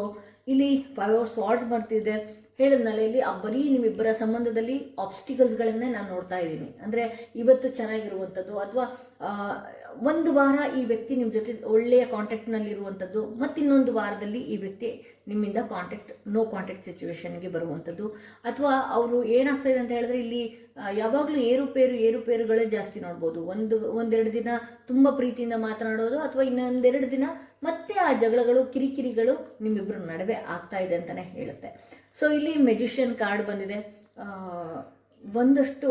ಇಲ್ಲಿ 5 ಆಫ್ ಸ್ವಾರ್ಡ್ಸ್ ಬರ್ತಿದೆ. ಹೇಳಿದ್ನಲ್ಲ, ಇಲ್ಲಿ ಬರೀ ನಿಮ್ಮಿಬ್ಬರ ಸಂಬಂಧದಲ್ಲಿ ಆಬ್ಸ್ಟಿಕಲ್ಸ್ಗಳನ್ನೇ ನಾನು ನೋಡ್ತಾ ಇದ್ದೀನಿ. ಅಂದರೆ ಇವತ್ತು ಚೆನ್ನಾಗಿರುವಂಥದ್ದು ಅಥವಾ ಒಂದು ವಾರ ಈ ವ್ಯಕ್ತಿ ನಿಮ್ಮ ಜೊತೆ ಒಳ್ಳೆಯ ಕಾಂಟ್ಯಾಕ್ಟ್ನಲ್ಲಿರುವಂಥದ್ದು, ಮತ್ತು ಇನ್ನೊಂದು ವಾರದಲ್ಲಿ ಈ ವ್ಯಕ್ತಿ ನಿಮ್ಮಿಂದ ನೋ ಕಾಂಟ್ಯಾಕ್ಟ್ ಸಿಚುವೇಶನ್ಗೆ ಬರುವಂಥದ್ದು. ಅಥವಾ ಅವರು ಏನಾಗ್ತಾಯಿದೆ ಅಂತ ಹೇಳಿದ್ರೆ ಇಲ್ಲಿ ಯಾವಾಗಲೂ ಏರುಪೇರುಗಳೇ ಜಾಸ್ತಿ ನೋಡ್ಬೋದು. ಒಂದೆರಡು ದಿನ ತುಂಬ ಪ್ರೀತಿಯಿಂದ ಮಾತನಾಡೋದು, ಅಥವಾ ಇನ್ನೊಂದೆರಡು ದಿನ ಮತ್ತೆ ಆ ಜಗಳಗಳು ಕಿರಿಕಿರಿಗಳು ನಿಮ್ಮಿಬ್ಬರ ನಡುವೆ ಆಗ್ತಾ ಇದೆ ಅಂತಲೇ ಹೇಳುತ್ತೆ. ಸೊ ಇಲ್ಲಿ ಮೆಜಿಷಿಯನ್ ಕಾರ್ಡ್ ಬಂದಿದೆ. ಒಂದಷ್ಟು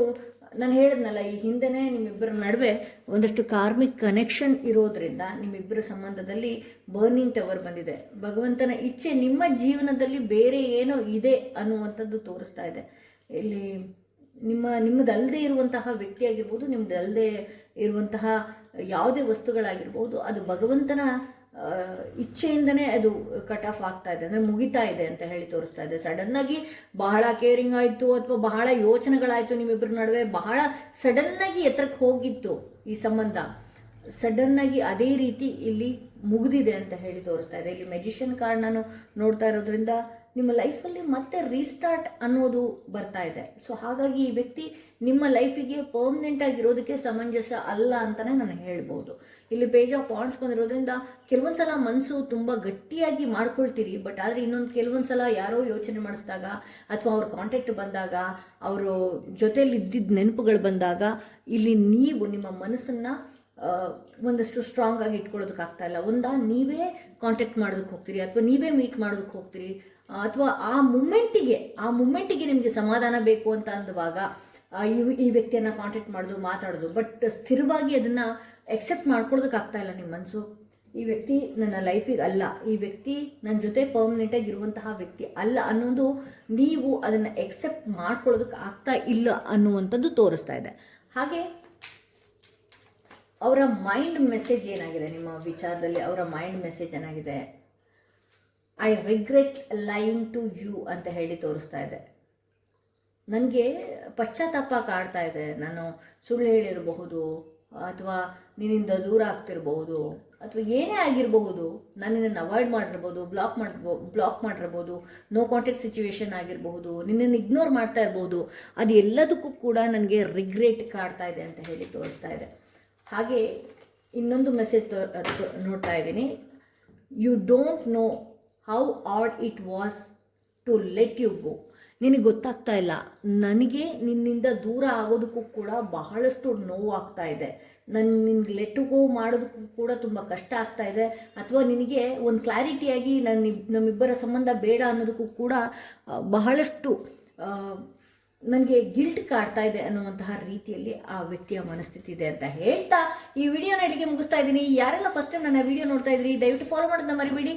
ನಾನು ಹೇಳಿದ್ನಲ್ಲ, ಈ ಹಿಂದೆನೇ ನಿಮ್ಮಿಬ್ಬರ ನಡುವೆ ಒಂದಷ್ಟು ಕಾರ್ಮಿಕ್ ಕನೆಕ್ಷನ್ ಇರೋದ್ರಿಂದ ನಿಮ್ಮಿಬ್ಬರ ಸಂಬಂಧದಲ್ಲಿ ಬರ್ನಿಂಗ್ ಟವರ್ ಬಂದಿದೆ. ಭಗವಂತನ ಇಚ್ಛೆ ನಿಮ್ಮ ಜೀವನದಲ್ಲಿ ಬೇರೆ ಏನೋ ಇದೆ ಅನ್ನುವಂಥದ್ದು ತೋರಿಸ್ತಾ ಇದೆ. ಇಲ್ಲಿ ನಿಮ್ಮದಲ್ಲದೆ ಇರುವಂತಹ ವ್ಯಕ್ತಿ ಆಗಿರ್ಬೋದು, ನಿಮ್ಮದಲ್ಲದೆ ಇರುವಂತಹ ಯಾವುದೇ ವಸ್ತುಗಳಾಗಿರ್ಬೋದು, ಅದು ಭಗವಂತನ ಇಚ್ಛೆಯಿಂದನೇ ಅದು ಕಟ್ ಆಫ್ ಆಗ್ತಾ ಇದೆ, ಅಂದರೆ ಮುಗಿತಾ ಇದೆ ಅಂತ ಹೇಳಿ ತೋರಿಸ್ತಾ ಇದೆ. ಸಡನ್ನಾಗಿ ಬಹಳ ಕೇರಿಂಗ್ ಆಯಿತು ಅಥವಾ ಬಹಳ ಯೋಚನೆಗಳಾಯಿತು ನಿಮ್ಮಿಬ್ಬರ ನಡುವೆ, ಬಹಳ ಸಡನ್ನಾಗಿ ಎತ್ತರಕ್ಕೆ ಹೋಗಿತ್ತು ಈ ಸಂಬಂಧ, ಸಡನ್ನಾಗಿ ಅದೇ ರೀತಿ ಇಲ್ಲಿ ಮುಗಿದಿದೆ ಅಂತ ಹೇಳಿ ತೋರಿಸ್ತಾ ಇದೆ. ಇಲ್ಲಿ ಮೆಜಿಷಿಯನ್ ಕಾರ್ಡ್ ನಾನು ನೋಡ್ತಾ ಇರೋದ್ರಿಂದ ನಿಮ್ಮ ಲೈಫಲ್ಲಿ ಮತ್ತೆ ರೀಸ್ಟಾರ್ಟ್ ಅನ್ನೋದು ಬರ್ತಾ ಇದೆ. ಸೊ ಹಾಗಾಗಿ ಈ ವ್ಯಕ್ತಿ ನಿಮ್ಮ ಲೈಫಿಗೆ ಪರ್ಮನೆಂಟ್ ಆಗಿರೋದಕ್ಕೆ ಸಮಂಜಸ ಅಲ್ಲ ಅಂತಲೇ ನಾನು ಹೇಳ್ಬೋದು. ಇಲ್ಲಿ ಪೇಜ್ ಆಫ್ ವಾಂಡ್ಸ್ ಬಂದಿರೋದ್ರಿಂದ ಕೆಲವೊಂದು ಸಲ ಮನಸ್ಸು ತುಂಬ ಗಟ್ಟಿಯಾಗಿ ಮಾಡ್ಕೊಳ್ತೀರಿ, ಬಟ್ ಆದರೆ ಇನ್ನೊಂದು ಕೆಲವೊಂದು ಸಲ ಯಾರೋ ಯೋಚನೆ ಮಾಡಿಸಿದಾಗ ಅಥವಾ ಅವ್ರ ಕಾಂಟ್ಯಾಕ್ಟ್ ಬಂದಾಗ, ಅವರು ಜೊತೆಯಲ್ಲಿ ಇದ್ದಿದ್ದ ನೆನಪುಗಳು ಬಂದಾಗ ಇಲ್ಲಿ ನೀವು ನಿಮ್ಮ ಮನಸ್ಸನ್ನು ಒಂದಷ್ಟು ಸ್ಟ್ರಾಂಗ್ ಆಗಿ ಇಟ್ಕೊಳ್ಳೋದಕ್ಕಾಗ್ತಾ ಇಲ್ಲ. ನೀವೇ ಕಾಂಟ್ಯಾಕ್ಟ್ ಮಾಡೋದಕ್ಕೆ ಹೋಗ್ತೀರಿ ಅಥವಾ ನೀವೇ ಮೀಟ್ ಮಾಡೋದಕ್ಕೆ ಹೋಗ್ತೀರಿ, ಅಥವಾ ಆ ಮೂಮೆಂಟಿಗೆ ನಿಮಗೆ ಸಮಾಧಾನ ಬೇಕು ಅಂತ ಅಂದುವಾಗ ಈ ವ್ಯಕ್ತಿಯನ್ನು ಕಾಂಟ್ಯಾಕ್ಟ್ ಮಾಡೋದು, ಮಾತಾಡೋದು, ಬಟ್ ಸ್ಥಿರವಾಗಿ ಅದನ್ನು ಎಕ್ಸೆಪ್ಟ್ ಮಾಡ್ಕೊಳ್ಳೋದಕ್ಕಾಗ್ತಾ ಇಲ್ಲ ನಿಮ್ಮ ಮನಸ್ಸು. ಈ ವ್ಯಕ್ತಿ ನನ್ನ ಲೈಫಿಗೆ ಅಲ್ಲ, ಈ ವ್ಯಕ್ತಿ ನನ್ನ ಜೊತೆ ಪರ್ಮನೆಂಟಾಗಿ ಇರುವಂತಹ ವ್ಯಕ್ತಿ ಅಲ್ಲ ಅನ್ನೋದು ನೀವು ಅದನ್ನು ಎಕ್ಸೆಪ್ಟ್ ಮಾಡ್ಕೊಳ್ಳೋದಕ್ಕೆ ಆಗ್ತಾ ಇಲ್ಲ ಅನ್ನುವಂಥದ್ದು ತೋರಿಸ್ತಾ ಇದೆ. ಹಾಗೆ ಅವರ ಮೈಂಡ್ ಮೆಸೇಜ್ ಏನಾಗಿದೆ ನಿಮ್ಮ ವಿಚಾರದಲ್ಲಿ, ಅವರ ಮೈಂಡ್ ಮೆಸೇಜ್ ಏನಾಗಿದೆ, I regret lying to you ಅಂತ ಹೇಳಿ ತೋರಿಸ್ತಾ ಇದೆ. ನನಗೆ ಪಶ್ಚಾತ್ತಾಪ ಕಾಡ್ತಾ ಇದೆ, ನಾನು ಸುಳ್ಳು ಹೇಳಿರಬಹುದು ಅಥವಾ ನಿನ್ನಿಂದ ದೂರ ಆಗ್ತಿರಬಹುದು ಅಥವಾ ಏನೇ ಆಗಿರಬಹುದು, ನಾನು ನಿನ್ನನ್ನು ಅವಾಯ್ಡ್ ಮಾಡಿರ್ಬೋದು, ಬ್ಲಾಕ್ ಮಾಡಿರ್ಬೋದು, ನೋ ಕಾಂಟ್ಯಾಕ್ಟ್ ಸಿಚುವೇಶನ್ ಆಗಿರಬಹುದು, ನಿನ್ನನ್ನು ಇಗ್ನೋರ್ ಮಾಡ್ತಾ ಇರ್ಬೋದು, ಅದು ಎಲ್ಲದಕ್ಕೂ ಕೂಡ ನನಗೆ ರಿಗ್ರೆಟ್ ಕಾಡ್ತಾ ಇದೆ ಅಂತ ಹೇಳಿ ತೋರಿಸ್ತಾ ಇದೆ. ಹಾಗೆ ಇನ್ನೊಂದು ಮೆಸೇಜ್ ನೋಡ್ತಾ ಇದ್ದೀನಿ, you don't know how hard it was to let you go. ನಿನಗೆ ಗೊತ್ತಾಗ್ತಾ ಇಲ್ಲ, ನನಗೆ ನಿನ್ನಿಂದ ದೂರ ಆಗೋದಕ್ಕೂ ಕೂಡ ಬಹಳಷ್ಟು ನೋವಾಗ್ತಾ ಇದೆ, ನಿನ್ಗೆ ಲೆಟ್ ಗೋ ಮಾಡೋದಕ್ಕೂ ಕೂಡ ತುಂಬ ಕಷ್ಟ ಆಗ್ತಾ ಇದೆ, ಅಥವಾ ನಿನಗೆ ಒಂದು ಕ್ಲಾರಿಟಿಯಾಗಿ ನಮ್ಮಿಬ್ಬರ ಸಂಬಂಧ ಬೇಡ ಅನ್ನೋದಕ್ಕೂ ಕೂಡ ಬಹಳಷ್ಟು ನನಗೆ ಗಿಲ್ಟ್ ಕಾಡ್ತಾ ಇದೆ ಅನ್ನುವಂತಹ ರೀತಿಯಲ್ಲಿ ಆ ವ್ಯಕ್ತಿಯ ಮನಸ್ಥಿತಿ ಇದೆ ಅಂತ ಹೇಳ್ತಾ ಈ ವಿಡಿಯೋನ ಇಲ್ಲಿಗೆ ಮುಗಿಸ್ತಾ ಇದ್ದೀನಿ. ಯಾರೆಲ್ಲ ಫಸ್ಟ್ ಟೈಮ್ ನನ್ನ ವಿಡಿಯೋ ನೋಡ್ತಾ ಇದ್ರಿ ದಯವಿಟ್ಟು ಫಾಲೋ ಮಾಡೋದನ್ನ ಮರಿಬೇಡಿ.